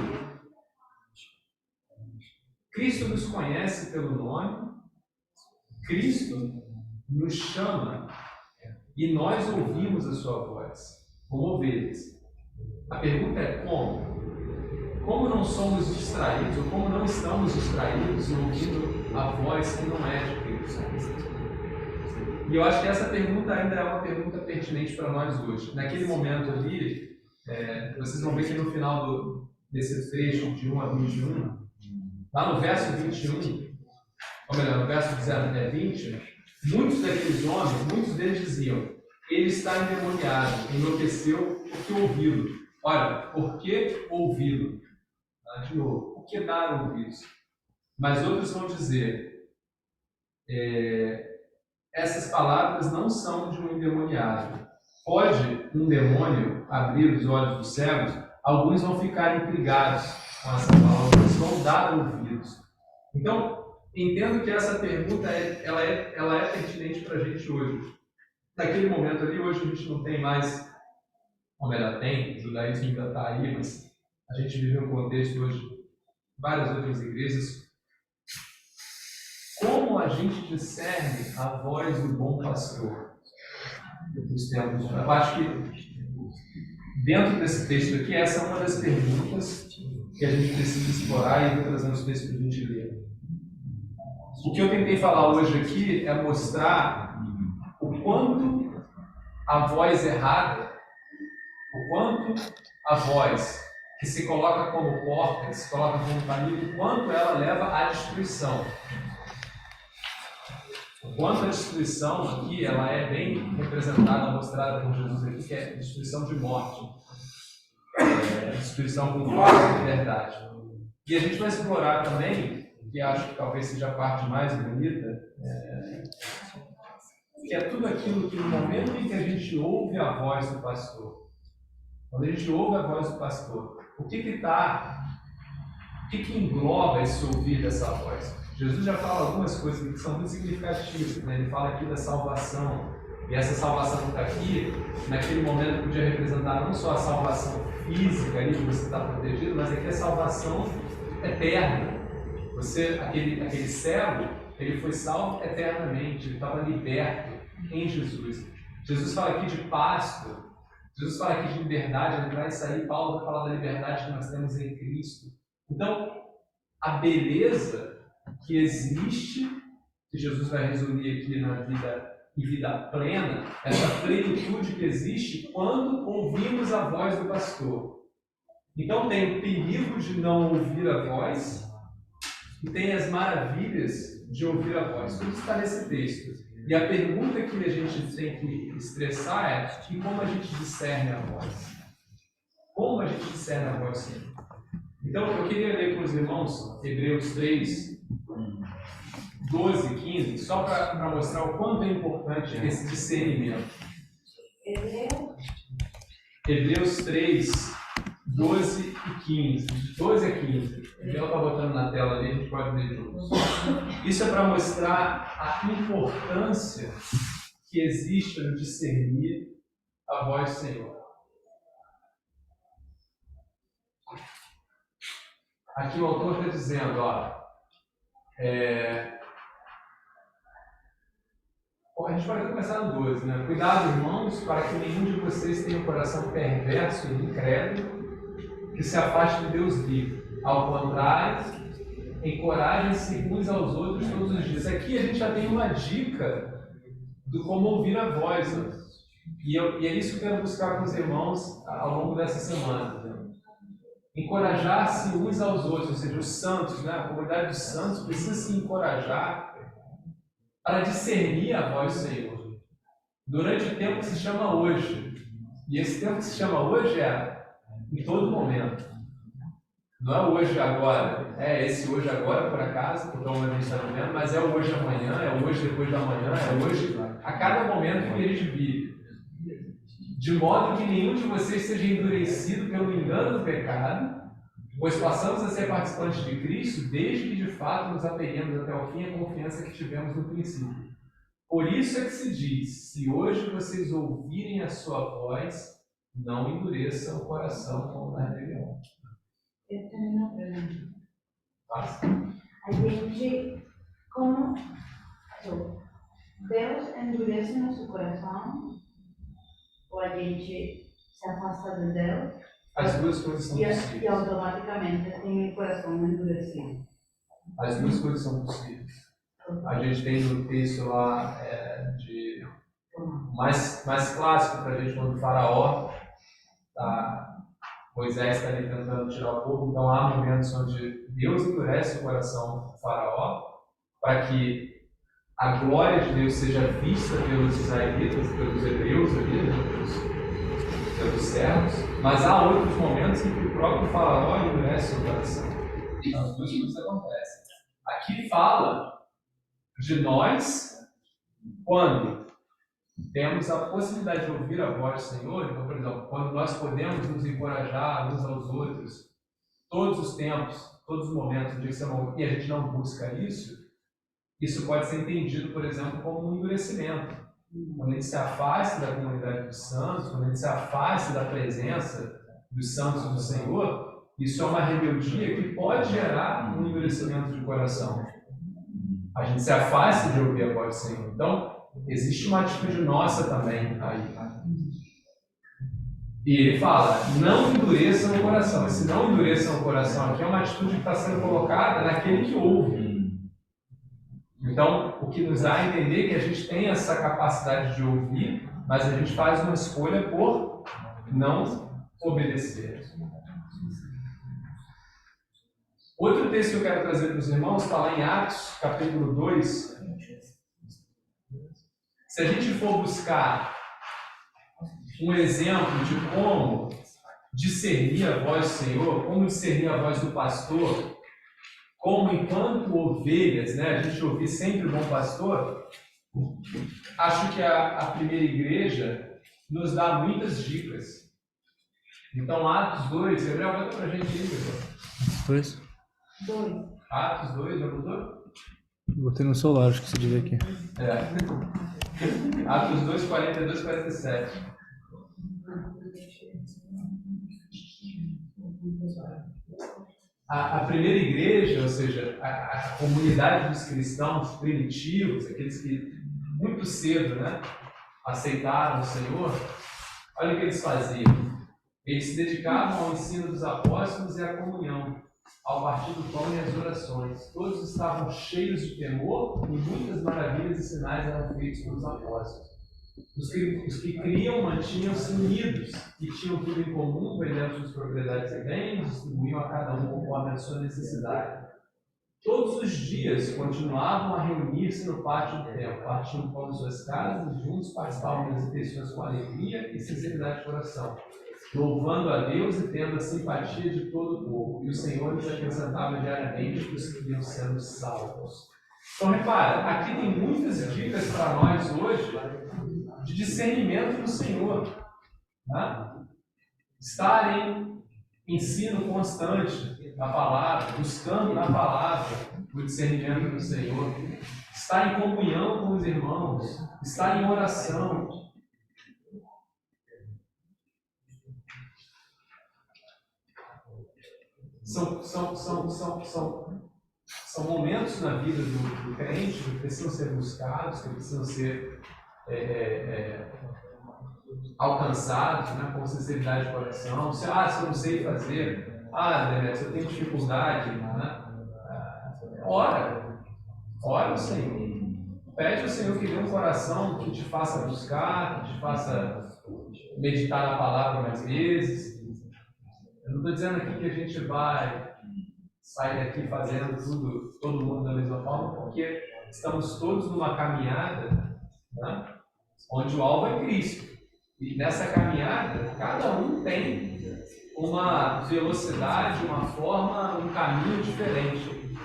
Cristo nos conhece pelo nome, Cristo nos chama e nós ouvimos a sua voz, como ovelhas. A pergunta é como? Como não somos distraídos, ou como não estamos distraídos ouvindo a voz que não é de Cristo? E eu acho que essa pergunta ainda é uma pergunta pertinente para nós hoje. Naquele momento ali, vocês vão ver que no final desse trecho de 1 a 21, lá no verso 21, ou melhor, no verso 20, muitos daqueles homens, muitos deles diziam, ele está endemoniado, enlouqueceu porque ouvi-lo. Olha, por que ouvi-lo? De novo, por que dar ouvidos? Mas outros vão dizer, essas palavras não são de um endemoniado. Pode um demônio abrir os olhos dos cegos? Alguns vão ficar intrigados com essa palavra, eles vão dar ouvidos. Então, entendo que essa pergunta ela é pertinente para a gente hoje. Naquele momento ali, hoje a gente não tem mais, ou melhor, tem, o judaísmo ainda está aí, mas a gente vive um contexto hoje, várias outras igrejas. Como a gente discerne a voz do bom pastor? Eu acho que dentro desse texto aqui, essa é uma das perguntas que a gente precisa explorar e eu vou trazer uns textos para a gente ler. O que eu tentei falar hoje aqui é mostrar o quanto a voz errada, o quanto a voz que se coloca como porta, que se coloca como caminho, o quanto ela leva à destruição. O quanto a destruição aqui, ela é bem representada, mostrada por Jesus aqui, que é destruição de morte. Destruição com falta de verdade. E a gente vai explorar também, que acho que talvez seja a parte mais bonita, que é tudo aquilo que no momento em que a gente ouve a voz do pastor, quando a gente ouve a voz do pastor, o que engloba esse ouvir dessa voz? Jesus já fala algumas coisas que são muito significativas, né? Ele fala aqui da salvação, e essa salvação que está aqui, naquele momento podia representar não só a salvação física ali, que você está protegido, mas aqui a salvação eterna. Aquele cego, ele foi salvo eternamente, ele estava liberto em Jesus. Jesus fala aqui de pasto, Jesus fala aqui de liberdade, entrar e sair. Paulo vai falar da liberdade que nós temos em Cristo. Então, a beleza que existe, que Jesus vai resumir aqui na vida e vida plena, essa plenitude que existe quando ouvimos a voz do pastor. Então tem o perigo de não ouvir a voz e tem as maravilhas de ouvir a voz. Tudo está nesse texto. E a pergunta que a gente tem que expressar é: e como a gente discerne a voz? Como a gente discerne a voz, Senhor? Então eu queria ler para os irmãos Hebreus 3, 12 e 15, só para mostrar o quanto é importante esse discernimento. Hebreus 3, 12 e 15. 12 a 15. O Miguel está botando na tela ali, a gente pode ler juntos. Isso é para mostrar a importância que existe no discernir a voz do Senhor. Aqui o autor está dizendo, a gente pode começar no 12, né? Cuidado, irmãos, para que nenhum de vocês tenha um coração perverso e incrédulo, que se afaste de Deus vivo. Ao contrário, encorajem-se uns aos outros todos os dias. Aqui a gente já tem uma dica do como ouvir a voz. Né? E é isso que eu quero buscar com os irmãos ao longo dessa semana. Né? Encorajar-se uns aos outros, ou seja, os santos, né? A comunidade dos santos precisa se encorajar para discernir a voz do Senhor durante o tempo que se chama hoje. E esse tempo que se chama hoje é em todo momento. Não é hoje agora, esse hoje agora, por acaso, porque a gente está vivendo, mas é o hoje amanhã, é o hoje depois da manhã, é hoje a cada momento que a gente vive. De modo que nenhum de vocês seja endurecido pelo engano do pecado, pois passamos a ser participantes de Cristo desde que de fato nos apeguemos até o fim à confiança que tivemos no princípio. Por isso é que se diz: se hoje vocês ouvirem a sua voz, não endureçam o coração como na rebelião. Eu tenho uma pergunta. Passa. A gente, como Deus endurece nosso coração, ou a gente se afasta de Deus? As duas coisas são possíveis. E automaticamente tem o coração endurecido. As duas coisas são possíveis. A gente tem no texto lá mais clássico para a gente, quando o faraó, Moisés está ali tentando tirar o povo, então há momentos onde Deus endurece o coração do faraó para que a glória de Deus seja vista pelos israelitas, pelos hebreus ali, né, pelos servos, mas há outros momentos em que o próprio faraó endurece o coração. Então, as duas coisas acontecem. Aqui fala de nós quando temos a possibilidade de ouvir a voz do Senhor. Então, por exemplo, quando nós podemos nos encorajar uns aos outros, todos os tempos, todos os momentos e a gente não busca isso pode ser entendido, por exemplo, como um endurecimento. Quando a gente se afasta da comunidade dos santos, quando a gente se afasta da presença dos santos do Senhor, isso é uma rebeldia que pode gerar um endurecimento de coração. A gente se afasta de ouvir a voz do Senhor. Então, existe uma atitude nossa também aí. E ele fala: não endureçam o coração. Esse não endureçam o coração aqui é uma atitude que está sendo colocada naquele que ouve. Então, o que nos dá a entender que a gente tem essa capacidade de ouvir, mas a gente faz uma escolha por não obedeceram. Outro texto que eu quero trazer para os irmãos está lá em Atos, capítulo 2. Se a gente for buscar um exemplo de como discernir a voz do Senhor, como discernir a voz do pastor, como enquanto ovelhas, né, a gente ouvir sempre o bom pastor, acho que a primeira igreja nos dá muitas dicas. Então, Atos 2, Gabriel, bota pra gente aí, Gabriel. 2. Atos 2, já botou? Botei no celular, acho que você devia aqui. Atos 2, 42, 47. A primeira igreja, ou seja, a comunidade dos cristãos primitivos, aqueles que muito cedo, né, aceitaram o Senhor, olha o que eles faziam. Eles se dedicavam ao ensino dos apóstolos e à comunhão, ao partir do pão e às orações. Todos estavam cheios de temor e muitas maravilhas e sinais eram feitos pelos apóstolos. Os que criam mantinham-se unidos e tinham tudo em comum, vendendo suas propriedades e bens, distribuíam a cada um conforme a sua necessidade. Todos os dias continuavam a reunir-se no pátio do templo, partiam pão de suas casas e juntos participavam das refeições com alegria e sinceridade de coração, louvando a Deus e tendo a simpatia de todo o povo. E o Senhor lhes acrescentava diariamente os que iam sendo salvos. Então, repara, aqui tem muitas dicas para nós hoje de discernimento do Senhor. Né? Estar em ensino constante da palavra, buscando na palavra o discernimento do Senhor. Estar em comunhão com os irmãos, estar em oração. São momentos na vida do crente que precisam ser buscados, que precisam ser alcançados, né, com sinceridade de coração. Se eu não sei fazer, Demetrio, eu tenho dificuldade, né? Ora ao Senhor. Pede ao Senhor que dê um coração que te faça buscar, que te faça meditar na palavra mais vezes. Eu não estou dizendo aqui que a gente vai sair daqui fazendo tudo, todo mundo da mesma forma, porque estamos todos numa caminhada, né, onde o alvo é Cristo. E nessa caminhada, cada um tem uma velocidade, uma forma, um caminho diferente.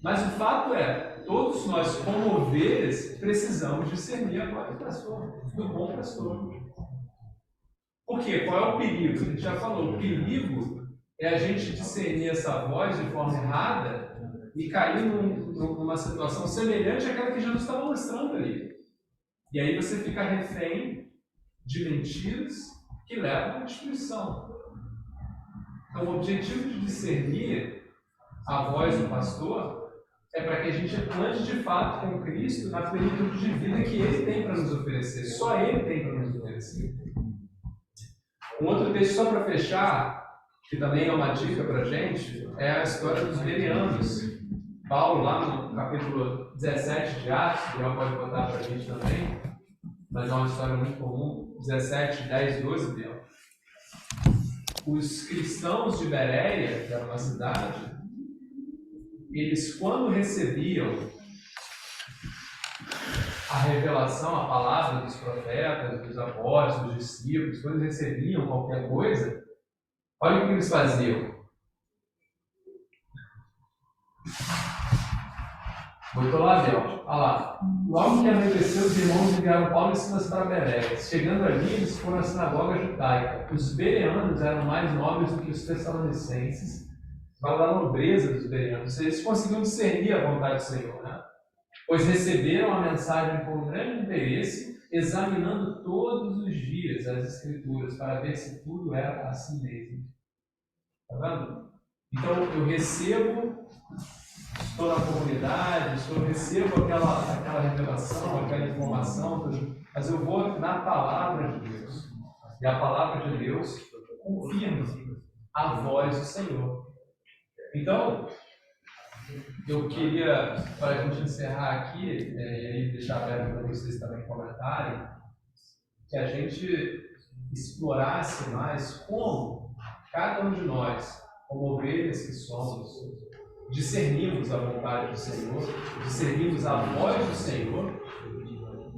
Mas o fato é, todos nós, como ovelhas, precisamos discernir a voz do pastor, do bom pastor. Por quê? Qual é o perigo? A gente já falou, o perigo é a gente discernir essa voz de forma errada e cair numa situação semelhante àquela que Jesus estava mostrando ali. E aí você fica refém de mentiras que levam à destruição. Então, o objetivo de discernir a voz do pastor é para que a gente ande de fato com Cristo na plenitude de vida que Ele tem para nos oferecer. Só Ele tem para nos oferecer. Um outro texto, só para fechar, que também é uma dica para a gente, é a história dos bereanos. Paulo, lá no capítulo 17 de Atos, que pode botar para a gente também, mas é uma história muito comum, 17, 10, 12 dela. Os cristãos de Bereia, que era uma cidade, eles, quando recebiam a revelação, a palavra dos profetas, dos apóstolos, dos discípulos, quando eles recebiam qualquer coisa, olha o que eles faziam. Botou lá, Abel. Olha lá. Logo que anoiteceu, os irmãos enviaram Paulo e Silas para Bereia. Chegando ali, eles foram à sinagoga judaica. Os bereanos eram mais nobres do que os tessalonicenses. Fala da nobreza dos bereanos. Eles conseguiam discernir a vontade do Senhor, né? Pois receberam a mensagem com grande interesse, examinando todos os dias as Escrituras para ver se tudo era assim mesmo. Está vendo? Então, eu recebo, estou na comunidade, recebo aquela revelação, aquela informação, mas eu vou na palavra de Deus. E a palavra de Deus confirma a voz do Senhor. Então, eu queria, para a gente encerrar aqui, e aí deixar aberto para vocês também comentarem, que a gente explorasse mais como cada um de nós, como ovelhas que somos, discernimos a vontade do Senhor, discernimos a voz do Senhor,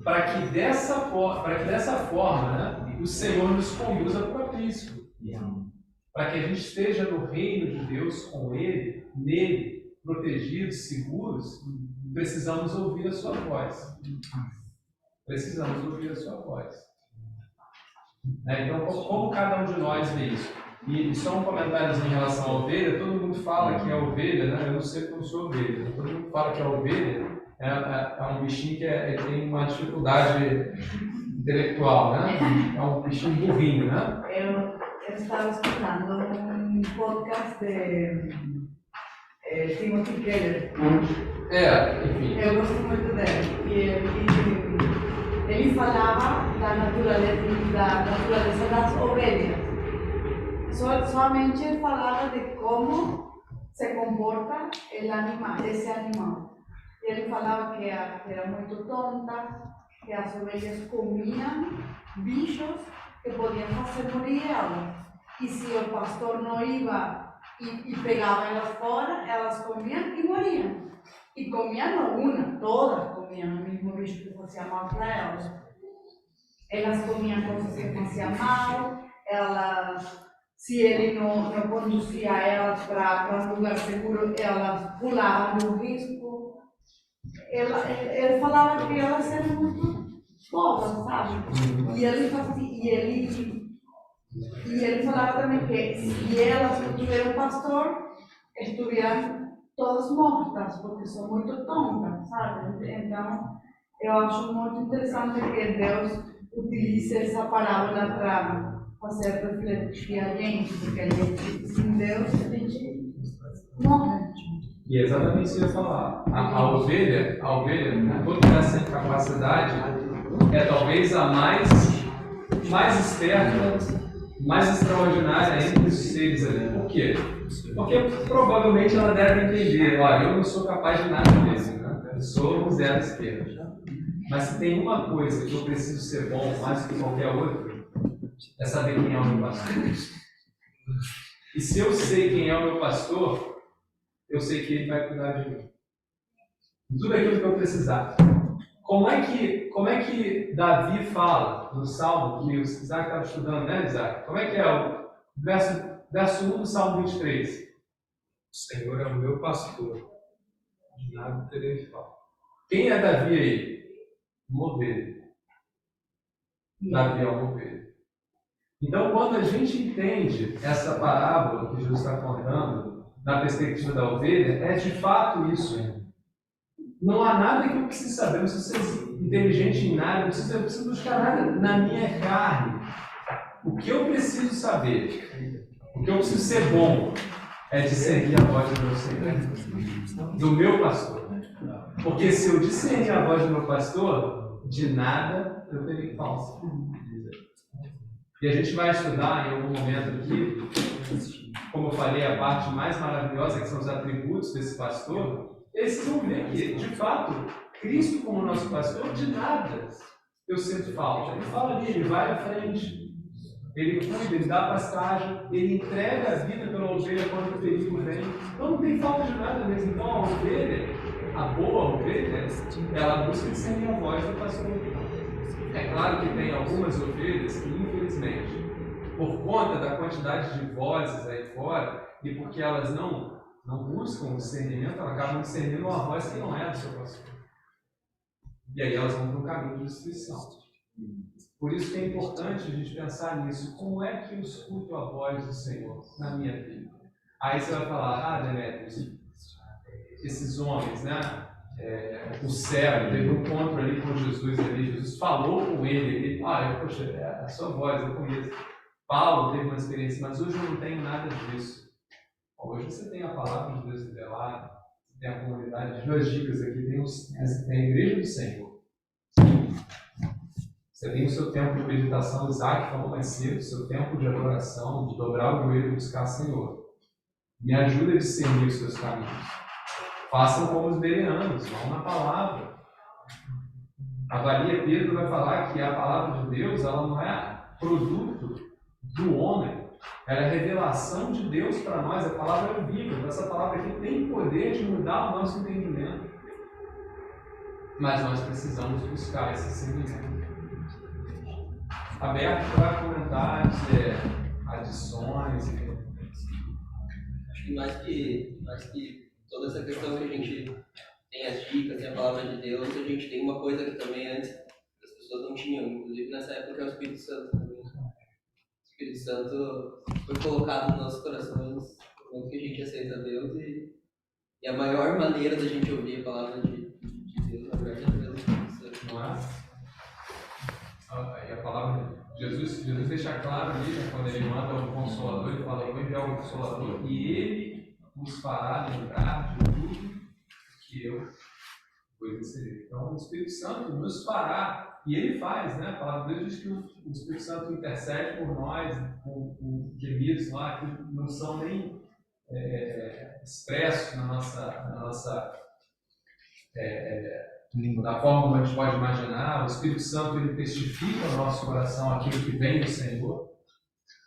para que dessa forma, né, o Senhor nos conduza para o aprisco. Para que a gente esteja no reino de Deus com Ele, nele, protegidos, seguros, precisamos ouvir a sua voz. Precisamos ouvir a sua voz. Então, como cada um de nós vê isso? E só um comentário em relação à ovelha, todo mundo fala que a ovelha, né? Eu não sei como sou ovelha, todo mundo fala que a ovelha é um bichinho que tem uma dificuldade intelectual, né? É um bichinho burrinho, né? Eu estava escutando um podcast de Timothy Keller. Enfim. Eu gosto muito dele. E ele falava da natureza das ovelhas. Somente ele falava de como se comporta esse animal. Ele falava que era muito tonta, que as ovelhas comiam bichos que podiam fazer morrer elas. E se o pastor não ia e pegava elas fora, elas comiam e morriam. E comiam não uma, todas comiam o mesmo bicho que fazia mal para elas. Elas comiam coisas que faziam mal, se ele não conduzia elas para um lugar seguro, elas pulavam do risco. Ele falava que elas eram muito bobas, sabe? E ele falava também que se elas não tiveram pastor, estuvieran todas mortas, porque são muito tontas, sabe? Então, eu acho muito interessante que Deus utilize essa parábola para fazer refletir a gente, porque sem Deus a gente morre. E é exatamente isso que eu ia falar. A ovelha, toda essa capacidade é talvez a mais esperta, mais extraordinária entre os seres ali. Por quê? Porque provavelmente ela deve entender, olha, eu não sou capaz de nada mesmo, né? Eu sou um zero esquerdo. Mas se tem uma coisa que eu preciso ser bom mais do que qualquer outra, é saber quem é o meu pastor. E se eu sei quem é o meu pastor, eu sei que ele vai cuidar de mim. Tudo aquilo que eu precisar. Como é que Davi fala no Salmo, que o Isaac estava estudando, né, Isaac? Como é que é o verso 1 do Salmo 23? O Senhor é o meu pastor, de nada terei falta. Quem é Davi aí? Uma ovelha. Davi é uma ovelha. Então, quando a gente entende essa parábola que Jesus está contando, na perspectiva da ovelha, é de fato isso. Não há nada que eu precise saber, eu não preciso ser inteligente em nada, eu preciso buscar nada na minha carne. O que eu preciso saber, o que eu preciso ser bom, é discernir a voz do meu Senhor, do meu pastor. Porque se eu discernir a voz do meu pastor, de nada eu terei falta. E a gente vai estudar em algum momento aqui, como eu falei, a parte mais maravilhosa, que são os atributos desse pastor. Esses vão ver que, de fato, Cristo como nosso pastor, de nada eu sinto falta. Ele fala ali, ele vai à frente, ele cuida, ele dá pastagem, ele entrega a vida pela ovelha quando o perigo vem. Então não tem falta de nada mesmo. Então a ovelha, a boa ovelha, ela busca discernir a voz do pastor. É claro que tem algumas ovelhas que, infelizmente, por conta da quantidade de vozes aí fora, e porque elas não buscam o discernimento, elas acabam discernindo uma voz que não é do seu pastor. E aí elas vão para um caminho de destruição. Por isso que é importante a gente pensar nisso. Como é que eu escuto a voz do Senhor na minha vida? Aí você vai falar, Demétrios, esses homens, né? O cego teve um encontro ali com Jesus ali, Jesus falou com ele, poxa, é a sua voz, eu conheço. Paulo teve uma experiência, mas hoje eu não tenho nada disso. Hoje você tem a palavra de Deus revelada, você tem a comunidade, duas dicas aqui, tem a igreja do Senhor. Você tem o seu tempo de meditação, Isaac falou mais cedo, o seu tempo de adoração, de dobrar o joelho e buscar o Senhor. Me ajuda a discernir os seus caminhos. Façam como os bereanos, vão na palavra. Avalia, Pedro vai falar que a palavra de Deus, ela não é produto do homem. Ela é a revelação de Deus para nós, a palavra é viva. Essa palavra aqui tem poder de mudar o nosso entendimento. Mas nós precisamos buscar esse segmento. Aberto para comentários, adições. Acho que mais que toda essa questão que a gente tem as dicas e a palavra de Deus, a gente tem uma coisa que também antes as pessoas não tinham, inclusive nessa época é o Espírito Santo também. O Espírito Santo foi colocado nos nossos corações no momento que a gente aceita Deus e a maior maneira da gente ouvir a palavra de Deus, na verdade, é através do Espírito Santo. Não é? E a palavra de Jesus deixa claro ali, né, quando ele manda o Consolador, ele fala: eu vou enviar o Consolador e ele vos fará lembrar de tudo que eu vou dizer. Então o Espírito Santo nos fará, e ele faz, né? A palavra de Deus diz que o Espírito Santo intercede por nós com gemidos lá que não são nem expressos na nossa da forma como a gente pode imaginar. O Espírito Santo ele testifica no nosso coração aquilo que vem do Senhor.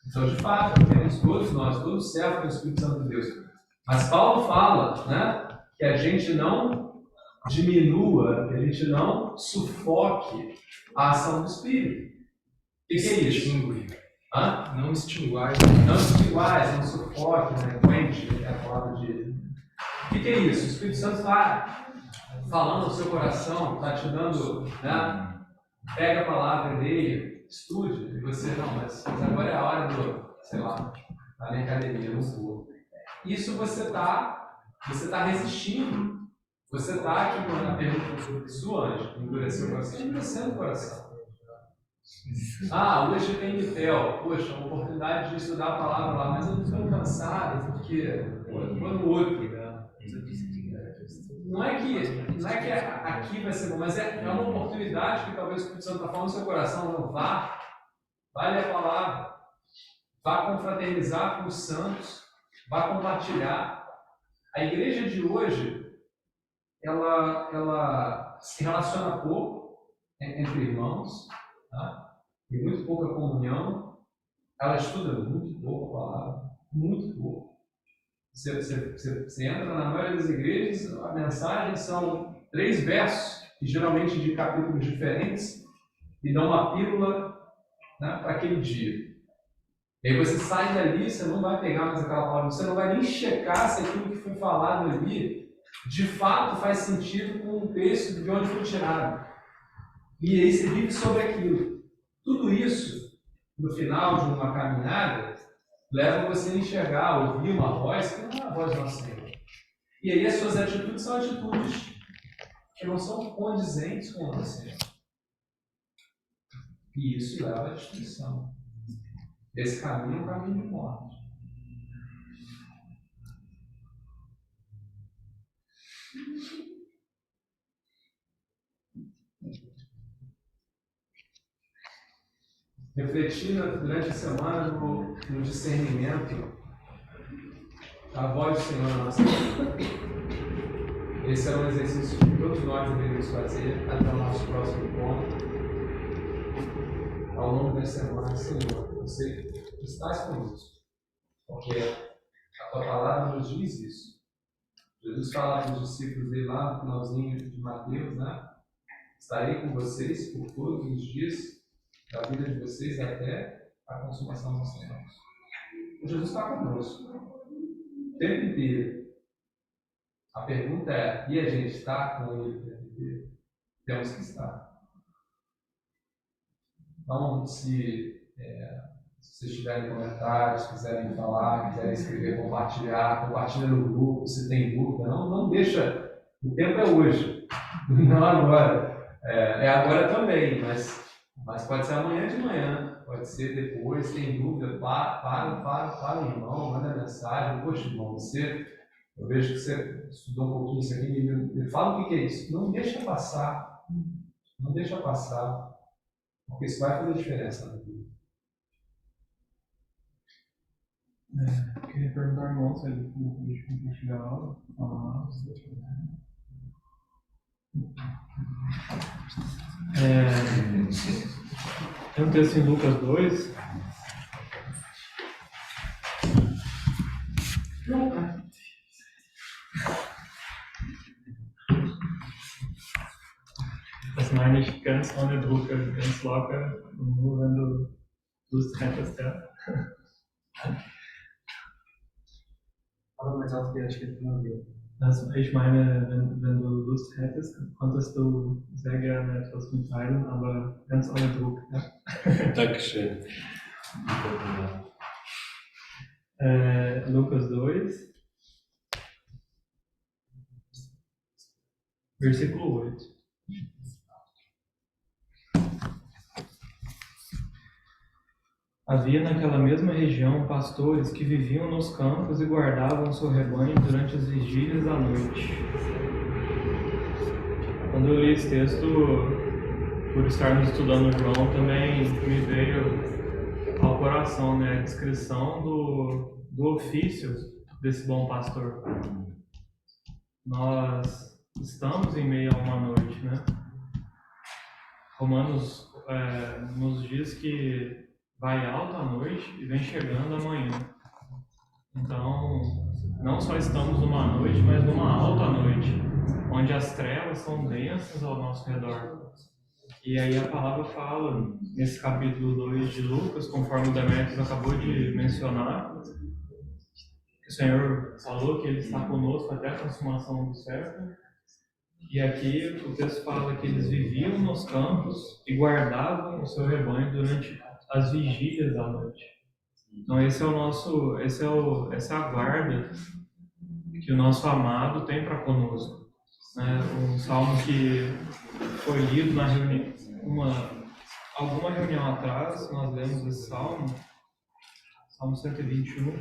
Então, de fato, temos todos nós, todos servos do Espírito Santo de Deus. Mas Paulo fala, né, que a gente não diminua, que a gente não sufoque a ação do Espírito. O que é isso? Não extinguais. Não extinguais, não sufoque, né? Quente, é a palavra de... O que é isso? O Espírito Santo está falando no seu coração, está te dando, né? Pega a palavra, leia, estude, e você, não, mas agora é a hora do, sei lá, da minha academia, não vou. Isso você está resistindo. Você está aqui na pergunta sua, anjo, endureceu o coração, endurecendo o coração. Hoje tem Mitel, poxa, uma oportunidade de estudar a palavra lá, mas eu estou cansado, porque vou no outro. Não é que aqui vai ser bom, mas é uma oportunidade que talvez o Espírito Santo está falando no seu coração. Não vá, vai ler a palavra, vá confraternizar com os santos, vá compartilhar. A igreja de hoje, ela se relaciona pouco entre irmãos, tá? Tem muito pouca comunhão, ela estuda muito pouco a palavra, muito pouco. Você entra na maioria das igrejas, a mensagem são 3 versos, e geralmente de capítulos diferentes, e dão uma pílula, né, para aquele dia. E aí você sai dali, você não vai pegar mais aquela palavra, você não vai nem checar se aquilo que foi falado ali de fato faz sentido com o texto de onde foi tirado. E aí você vive sobre aquilo. Tudo isso, no final de uma caminhada, leva você a enxergar, ouvir uma voz que não é a voz do nosso Senhor. E aí as suas atitudes são atitudes que não são condizentes com o nosso Senhor. E isso leva à destruição. Esse caminho é um caminho de morte. Refletindo durante a semana no discernimento da voz do Senhor na nossa vida. Esse é um exercício que todos nós deveríamos fazer até o nosso próximo encontro. Ao longo da semana, Senhor, você estás conosco, porque a tua palavra nos diz isso. Jesus fala para os discípulos dele lá no finalzinho de Mateus, né? Estarei com vocês por todos os dias da vida de vocês até a consumação dos tempos. Jesus está conosco o tempo inteiro. A pergunta é: e a gente está com ele o tempo inteiro? Temos que estar. Então, se vocês tiverem comentários, quiserem falar, quiserem escrever, compartilha no grupo, se tem dúvida, não deixa. O tempo é hoje, não agora. É agora também, mas pode ser amanhã de manhã, pode ser depois. Tem dúvida, para o irmão, manda mensagem. Poxa, irmão, eu vejo que você estudou um pouquinho isso aqui, me fala o que é isso. Não deixa passar, porque isso vai fazer diferença na vida. Eu queria perguntar ao irmão se ele podia compartilhar a aula. Tem um texto em Lucas 2. Nunca. Das meine ich ganz ohne Druck, also ganz locker, und nur wenn du Lust hättest, ja. Fala mais alto que acho que ele não ouviu. Also ich meine, wenn du Lust hättest, konntest du sehr gerne etwas mitteilen, aber ganz ohne Druck. Ja? Dankeschön. Lucas 2, versículo 8. Havia naquela mesma região pastores que viviam nos campos e guardavam seu rebanho durante as vigílias da noite. Quando eu li esse texto, por estarmos estudando João, também me veio ao coração, né, a descrição do ofício desse bom pastor. Nós estamos em meio a uma noite, né? Romanos nos diz que vai alta a noite e vem chegando a manhã. Então, não só estamos numa noite, mas numa alta noite, onde as trevas são densas ao nosso redor. E aí a palavra fala, nesse capítulo 2 de Lucas, conforme o Demetrios acabou de mencionar, que o Senhor falou que Ele está conosco até a consumação do século. E aqui o texto fala que eles viviam nos campos e guardavam o seu rebanho durante as vigílias da noite. Então essa é a guarda que o nosso amado tem para conosco. Um salmo que foi lido na alguma reunião atrás, nós lemos esse salmo, Salmo 121.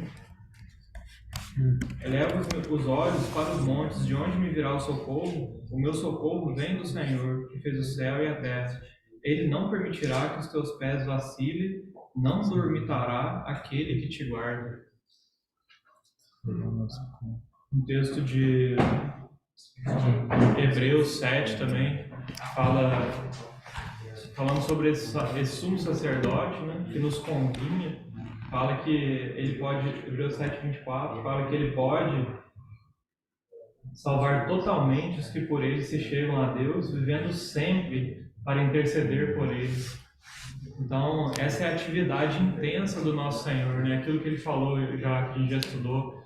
Eleva os olhos para os montes, de onde me virá o socorro? O meu socorro vem do Senhor, que fez o céu e a terra. Ele não permitirá que os teus pés vacilem, não dormitará aquele que te guarda. Um texto de Hebreus 7 também, falando sobre esse sumo sacerdote, né, que nos convinha, fala que ele pode, Hebreus 7:24, fala que ele pode salvar totalmente os que por ele se chegam a Deus, vivendo sempre para interceder por eles. Então, essa é a atividade intensa do nosso Senhor, né? Aquilo que ele falou, que a gente já estudou,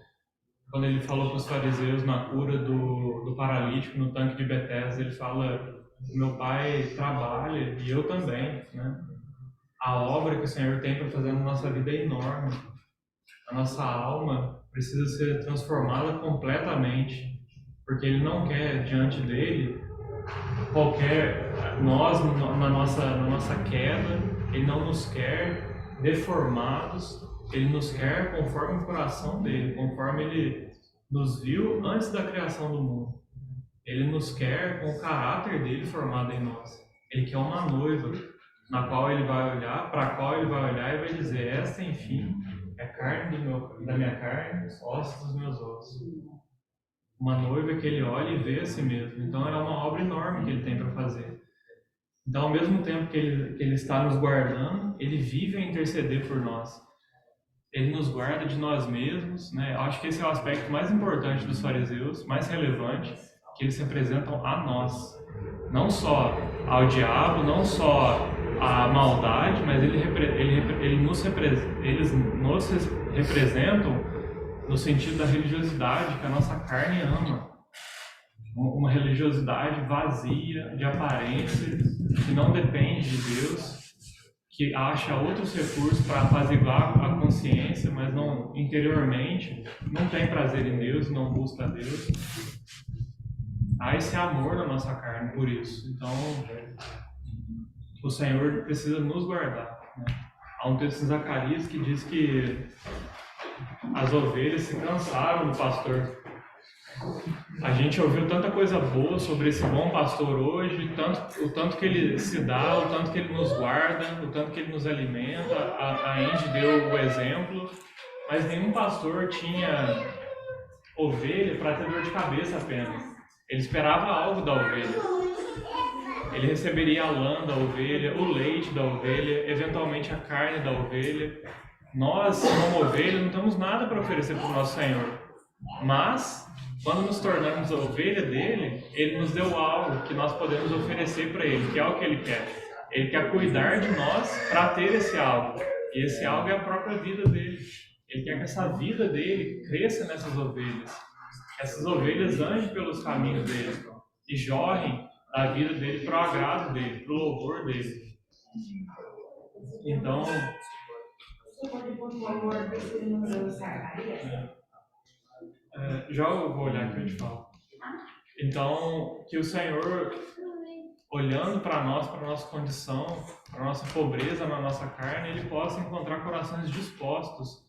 quando ele falou para os fariseus na cura do paralítico no tanque de Betesda, ele fala: meu Pai trabalha e eu também, né? A obra que o Senhor tem para fazer na nossa vida é enorme. A nossa alma precisa ser transformada completamente, porque Ele não quer diante dele nós na nossa queda. Ele não nos quer deformados, Ele nos quer conforme o coração dele, conforme Ele nos viu antes da criação do mundo. Ele nos quer com o caráter dele formado em nós. Ele quer uma noiva na qual ele vai olhar, para a qual ele vai olhar e vai dizer: esta, enfim, é carne da minha carne, ossos dos meus ossos. Uma noiva que ele olha e vê a si mesmo. Então é uma obra enorme que ele tem para fazer. Então, ao mesmo tempo que ele está nos guardando, ele vive a interceder por nós. Ele nos guarda de nós mesmos, né? Eu acho que esse é o aspecto mais importante dos fariseus, mais relevante, que eles representam a nós. Não só ao diabo, não só à maldade, mas eles nos representam no sentido da religiosidade que a nossa carne ama. Uma religiosidade vazia, de aparência, que não depende de Deus, que acha outros recursos para apaziguar a consciência, mas não interiormente não tem prazer em Deus, não busca a Deus. Há esse amor na nossa carne por isso. Então, o Senhor precisa nos guardar, né? Há um texto em Zacarias que diz que as ovelhas se cansaram do pastor. A gente ouviu tanta coisa boa sobre esse bom pastor hoje, o tanto que ele se dá, o tanto que ele nos guarda, o tanto que ele nos alimenta. A Andy deu o exemplo, mas nenhum pastor tinha ovelha para ter dor de cabeça apenas. Ele esperava algo da ovelha. ele receberia a lã da ovelha, o leite da ovelha, eventualmente a carne da ovelha. Nós, como ovelha, não temos nada para oferecer para o nosso Senhor. Mas, quando nos tornamos a ovelha dele, ele nos deu algo que nós podemos oferecer para ele, que é o que ele quer. Ele quer cuidar de nós para ter esse algo. E esse algo é a própria vida dele. Ele quer que essa vida dele cresça nessas ovelhas. Que essas ovelhas andem pelos caminhos dele e jorrem a vida dele para o agrado dele, para o louvor dele. Então, Você pode, por favor, descer no número de Zacarias? já eu vou olhar aqui e eu te falo. Então, que o Senhor, olhando para nós, para a nossa condição, para a nossa pobreza na nossa carne, Ele possa encontrar corações dispostos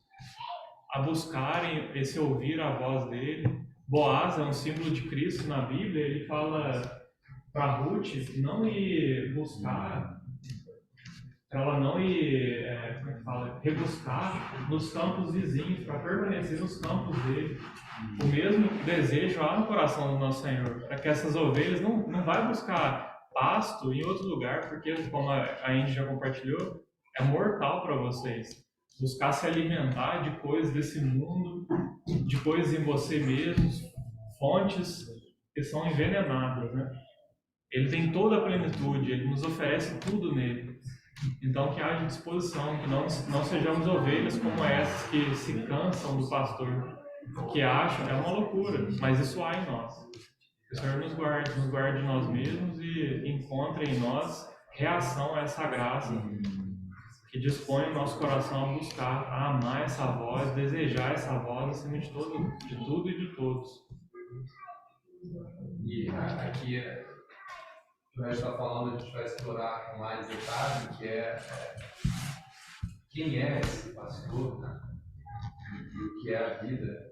a buscarem esse ouvir a voz dele. Boaz é um símbolo de Cristo na Bíblia. Ele fala para Ruth não ir buscar, para ela não ir, rebuscar nos campos vizinhos, para permanecer nos campos dele. O mesmo desejo há no coração do nosso Senhor, para que essas ovelhas não vai buscar pasto em outro lugar, porque, como a Andy já compartilhou, é mortal para vocês. Buscar se alimentar de coisas desse mundo, de coisas em você mesmo, fontes que são envenenadas, né? Ele tem toda a plenitude, ele nos oferece tudo nele. Então, que haja disposição, que não sejamos ovelhas como essas que se cansam do pastor, que acham, é uma loucura, mas isso há em nós. Que o Senhor nos guarde de nós mesmos e encontre em nós reação a essa graça, que dispõe o nosso coração a buscar, a amar essa voz, desejar essa voz acima de tudo e de todos. E aqui, o que está falando, a gente vai explorar com mais detalhe, que é quem é esse pastor, né? E o que é a vida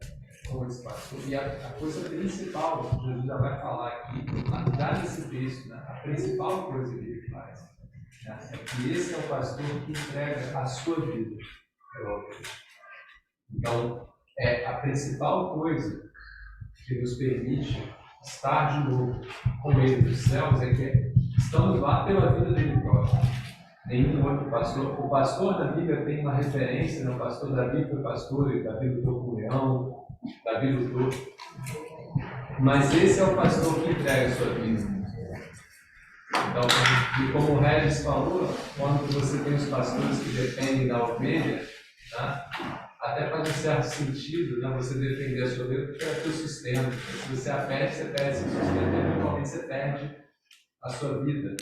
com esse pastor. E a coisa principal, que Jesus já vai falar aqui, já nesse texto, né? A principal coisa que ele faz, né? É que esse é o pastor que entrega a sua vida pela ovelha. Então, a principal coisa que nos permite estar de novo com ele nos céus é que estamos lá pela vida dele próprio. Nenhum outro pastor. O pastor da Bíblia tem uma referência, né? O pastor Davi foi pastor, e Davi lutou com o leão, Davi lutou. Mas esse é o pastor que entrega a sua vida. Então, e como o Regis falou, quando você tem os pastores que dependem da ovelha, tá? Até faz um certo sentido, né, você defender a sua vida, porque é o teu sustento. Se você a perde, você perde seu sustento, e eventualmente você perde a sua vida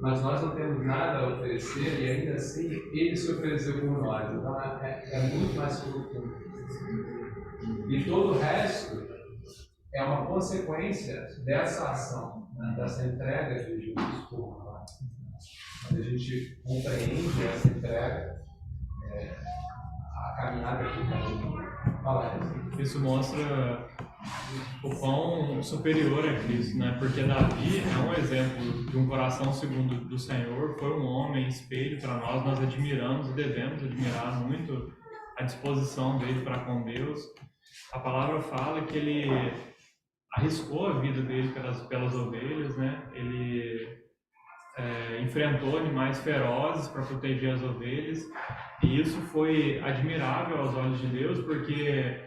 mas nós não temos nada a oferecer e ainda assim ele se ofereceu por nós. Então é muito mais profundo. E todo o resto é uma consequência dessa ação, né, dessa entrega de Jesus por nós. Quando a gente compreende essa entrega, a caminhada que está isso mostra o quão superior é Cristo, né? Porque Davi é um exemplo de um coração segundo do Senhor, foi um homem espelho para nós admiramos e devemos admirar muito a disposição dele para com Deus. A palavra fala que ele arriscou a vida dele pelas ovelhas, né? Ele enfrentou animais ferozes para proteger as ovelhas, e isso foi admirável aos olhos de Deus, porque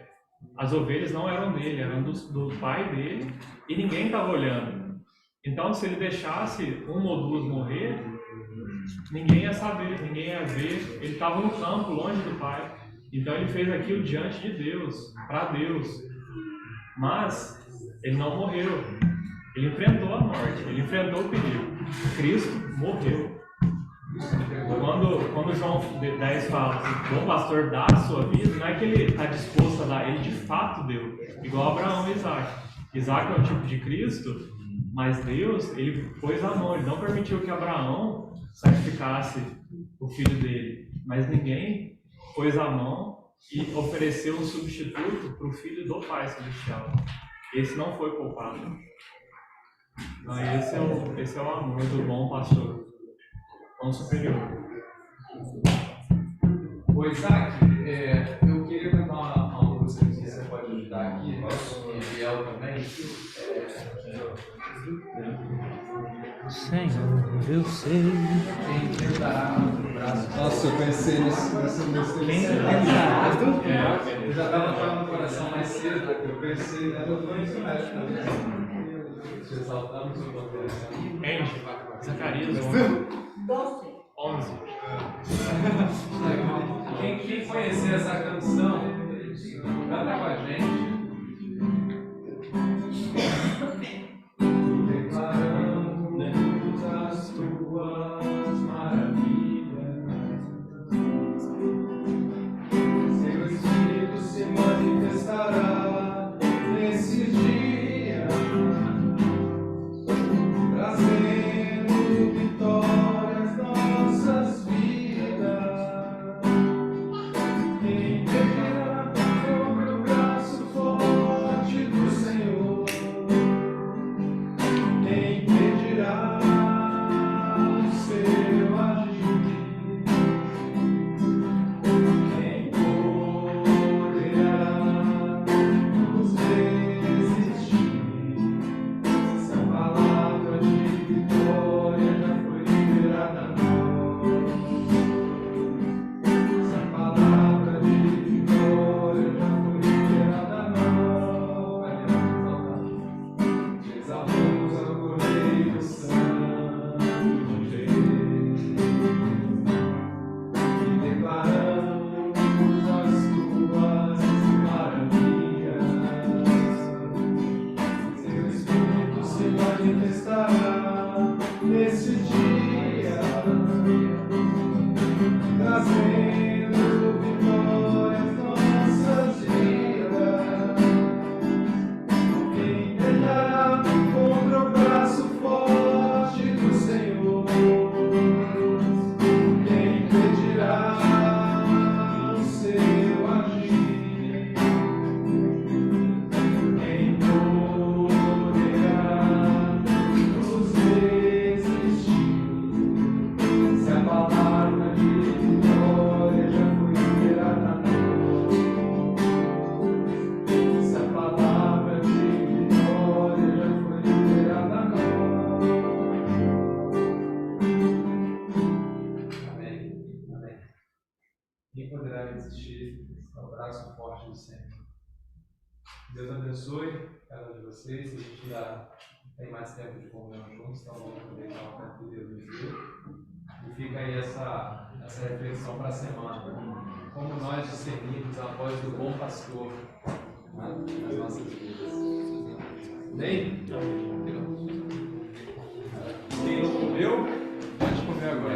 as ovelhas não eram dele, eram do pai dele, e ninguém estava olhando. Então, se ele deixasse uma ou duas morrer, ninguém ia saber, ninguém ia ver. Ele estava no campo, longe do pai. Então, ele fez aquilo diante de Deus, para Deus. Mas ele não morreu. Ele enfrentou a morte, ele enfrentou o perigo. Cristo morreu. Quando João 10 fala que o pastor dá a sua vida, não é que ele está disposto a dar, ele de fato deu. Igual Abraão e Isaac. Isaac é o tipo de Cristo, mas Deus, ele pôs a mão, ele não permitiu que Abraão sacrificasse o filho dele. Mas ninguém pôs a mão e ofereceu um substituto para o filho do Pai Celestial. Esse não foi poupado. Então, esse é o amor do bom pastor, tão superior. Ô Isaac, eu queria contar uma coisa que você pode ajudar aqui, e Biel também. Senhor, eu sei. Quem tentará o braço? Nossa, eu pensei nessa música. Quem Eu já estava no coração mais cedo. Eu pensei nela, eu vou ensinar isso também. Exaltamos o coração. Andy, Zacarias 12. 11. Quem conhecer essa canção, canta com a gente. Declaramos as tuas maravilhas. Seu Espírito se manifestará nesse dia, trazendo vitórias nossas vidas. Quem verá sobre o braço forte do Senhor? Quem pedirá o seu agir? Quem poderá nos resistir? Se a palavra de vitória já foi liberada a nós. Se a palavra de vitória já foi liberada a nós. Te exaltamos ao Cordeiro Santo de Deus e declaramos as tuas maravilhas. Seu Espírito se manifestará nesse dia, trazendo vitórias nossas vidas. Quem tentará contra o braço forte do Senhor? Quem pedirá o seu agir? Quem poderá nos resistir? Se a palavra de vitória já foi liberada a nós. Se a palavra de vitória já foi liberada a nós. Amém. Amém. Quem poderá resistir ao braço forte do Senhor? Deus abençoe cada um de vocês. A gente já tem mais tempo de comunhão juntos, então vamos aproveitar o tempo que Deus nos deu. E fica aí essa reflexão para a semana. Como nós discernimos a voz do bom pastor nas nossas vidas. Amém? Quem não comeu, pode comer agora.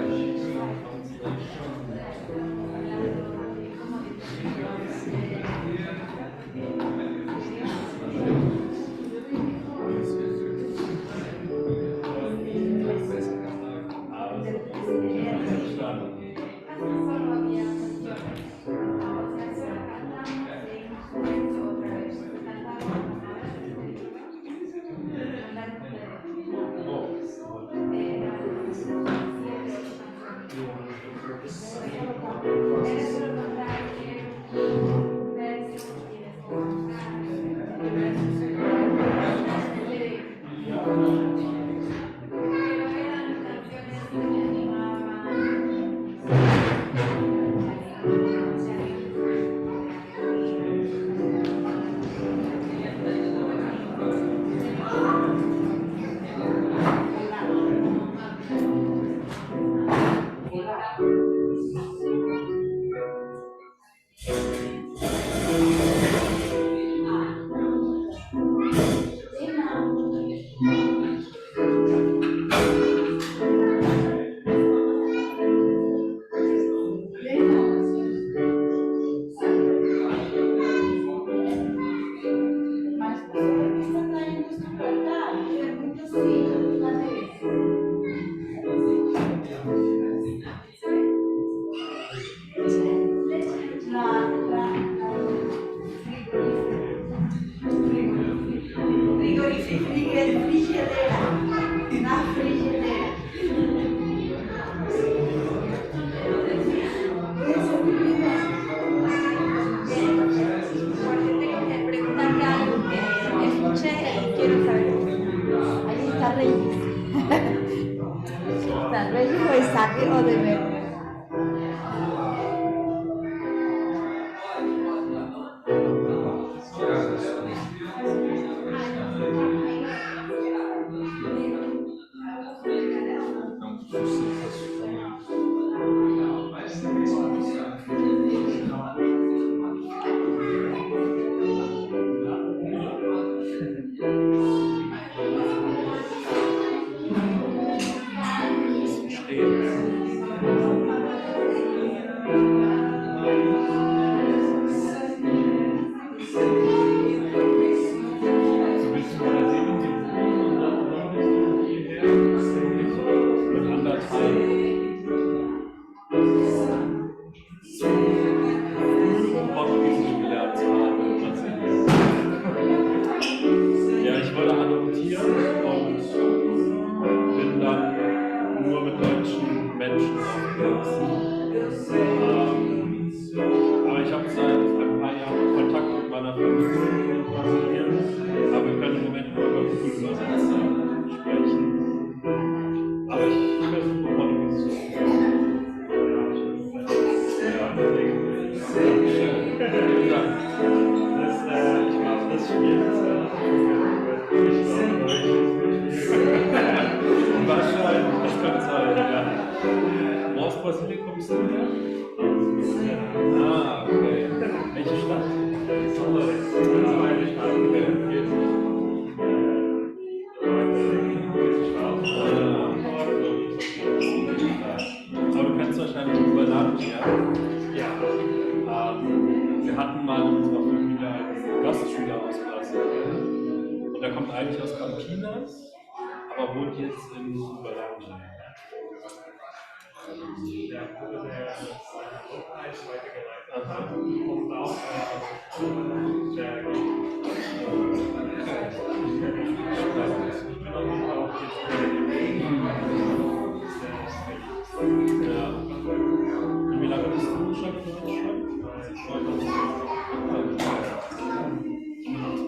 Talvez dijo Isaac o Demetrio.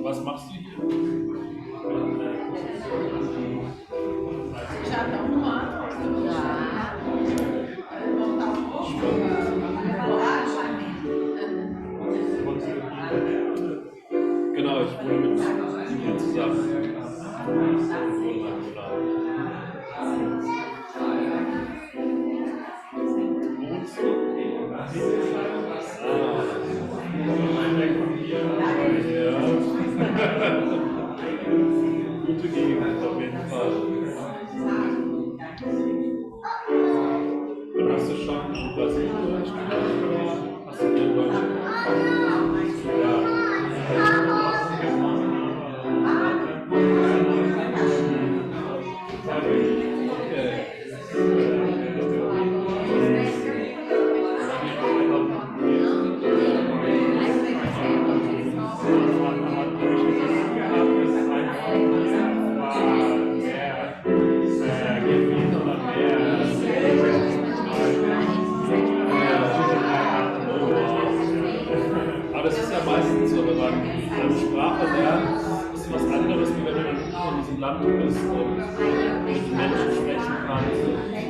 Was machst du hier? Já estão no ar. Genau, ich wohne mit ihr zusammen. Gute Gegend auf jeden Fall. Und hast du schon in Brasilien studiert oder hast du hier in Deutschland angefangen? Ja. Aber das ist ja meistens so, wenn man eine Sprache lernt, ist was anderes, wie wenn du dann in diesem Land bist und mit den Menschen sprechen kannst und in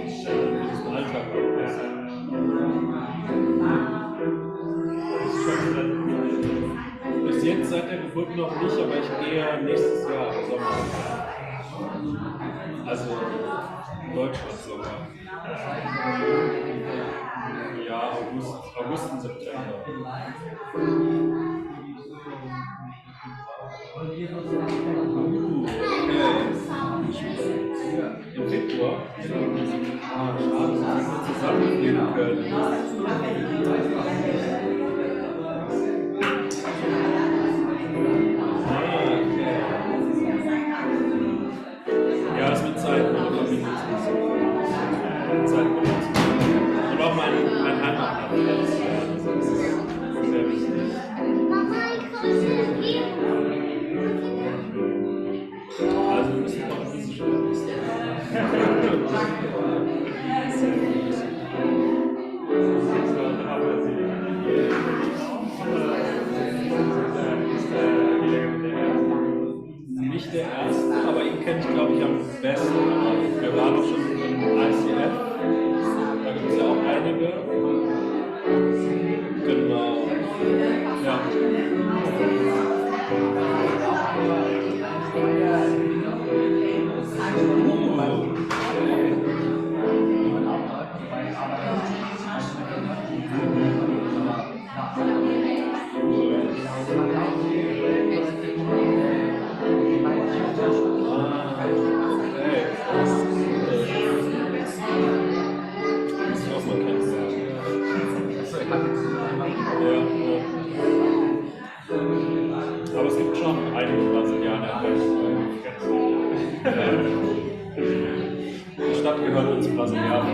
diesem Alltag bist. Bis jetzt seit der Geburt noch nicht, aber ich gehe nächstes Jahr im Sommer. Also in Deutschland sogar. Ja, August und September. Okay. Im Februar? Ah, schade, dass wir zusammenfliegen können. Ja, es wird Zeit, meine Familie ist nicht so. Zeit mit uns. Und auch mein Heimatland. Das ist sehr wichtig. Also wir müssen noch diese Stelle wissen. Stadt gehört uns Brasilianer.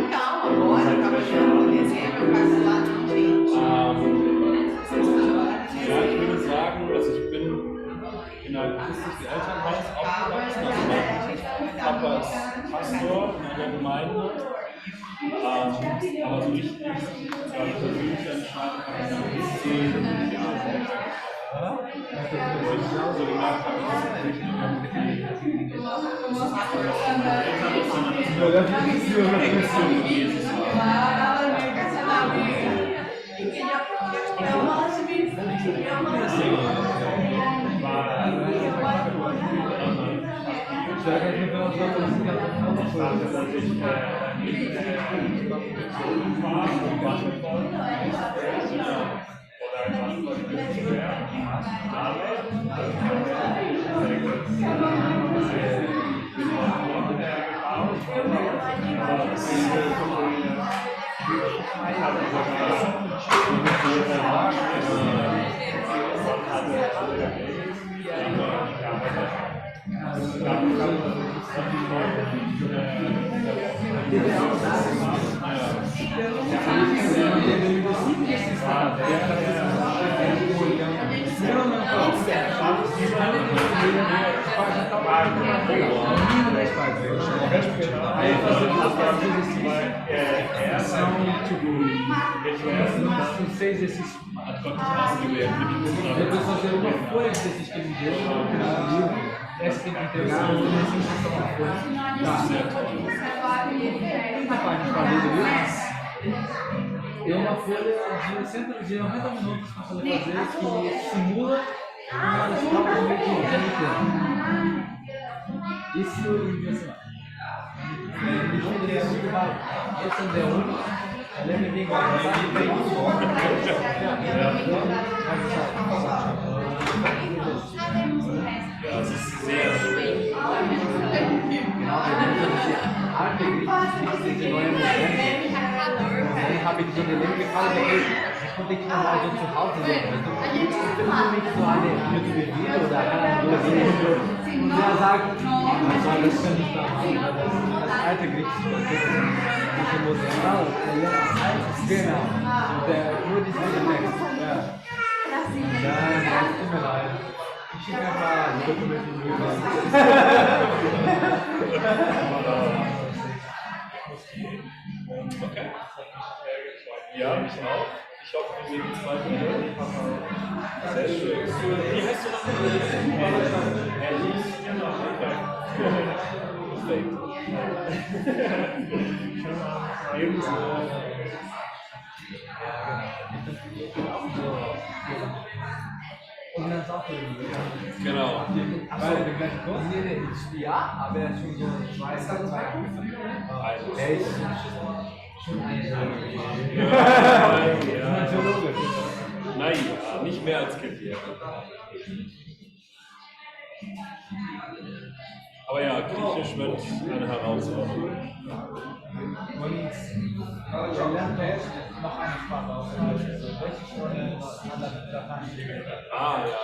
Então, agora, acaba chegando dezembro, vai lá não, gente. Ja, ich würde sagen, also ich bin in einem christlichen Elternhaus aufgewachsen. Also mein Papa ist Pastor in einer Gemeinde. Aber so richtig persönliche Entscheidung habe ich dann bis 10 Jahren. Wo ich so gemerkt habe, dass es nicht nur Jesus Não fez esses. Depois fazer uma folha desses que ele deu no livro. Essa tem que entregar, uma folha. Muita parte para ler o livro. É uma folha de 90 minutos para poder fazer que simula uma escola do meio de isso e assim. Ele poderia ser válido. Esse é o único. Lembra bem igual. Das ist sehr schwer. Rapidinho, eu lembro que fala depois, quando tem que mandar a gente no alto, infelizmente lá no YouTube vídeo, da cara do vídeo, não é azar, mas olha, das alte griechische diese Modell, genau, nur diese Text, ja. Ja, tut mir leid. Ich schicke einfach die Dokumente in die Okay. Ja, ich auch. Ich hoffe, wir sehen uns bald wieder. Sehr schön. Wie heißt du noch? Alice. Genau. Perfekt. Ebenso. Und dann auch Genau. Aber der gleiche Kurs? Nee, ja, aber er ist schon so zwei Er ist schon ein Geologe. Nein, nicht mehr als Kind hier. Aber ja, Griechisch wird eine Herausforderung. Und er lernt jetzt noch eine Sprache aus. Russisch oder Latein. Ah, ja.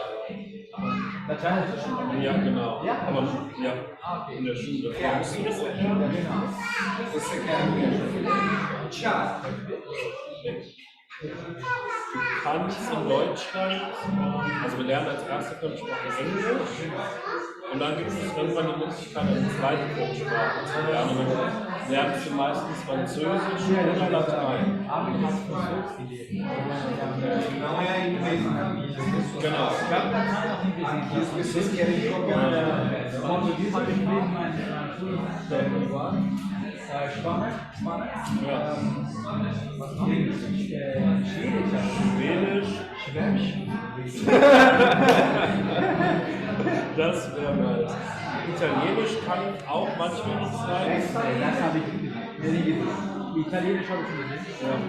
Latein ist schon. Ja, genau. Ja? Aber ja, in der Schule. Ja, musst du das lernen? Ja, genau. Você quer Tchau. Du kannst in Deutschland, also wir lernen als erste Fremdsprache Englisch und dann gibt es irgendwann die Möglichkeit, eine zweite Fremdsprache zu lernen. Und dann lernst du meistens Französisch oder Latein. Genau. As pessoas querem jogar português, habe ich neben meinem Schulfreund Spanner, was noch? Schwedisch. Das wäre nice. Italienisch kann auch manchmal nicht sein. Das habe ich nie gesehen. Italienisch habe ich schon gesehen.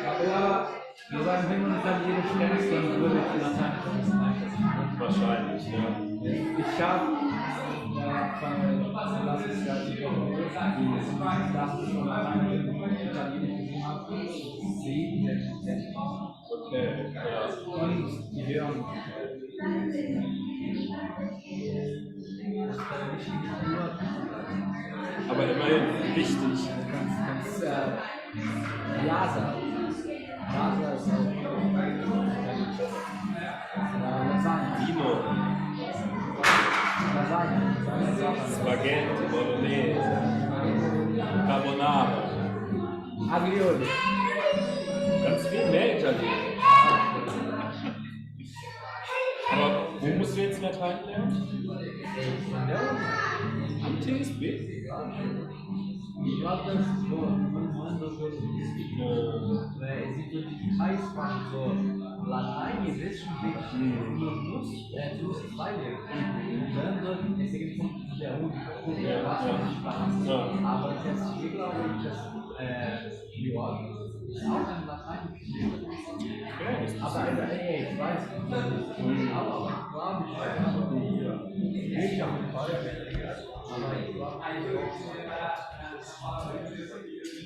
Aber wir sagen, wenn man Italienisch kennst, dann würde ich Lateinisch ein bisschen einfacher. Wahrscheinlich, ja. Ich habe von letztes Jahr die Sachen von Lateinisch und Italienisch gesehen habe, sehen. Okay, ja. Und die hören. unterschiedlich nur. Aber immerhin wichtig. Ganz Jasa. Jasa ist auch. Lasagne. Vino, Lasagne. Spaghetti, Bolognese, Carbonara. Aglioli. Ganz viel mehr Italienisch. Aber wo musst du jetzt Latein lernen? Am TSB? Ich glaube, das ist so, man so existe drei Sprachen, so Latein, Jiddisch und Griechisch. Du musst zwei lernen. Und dann sollten es gibt der Sprachen. Aber das ich glaube ich, dass York ist auch ein lateinisches. Aber ich weiß nicht. Aber ich glaube, ich habe ein Fall. Aber ich glaube,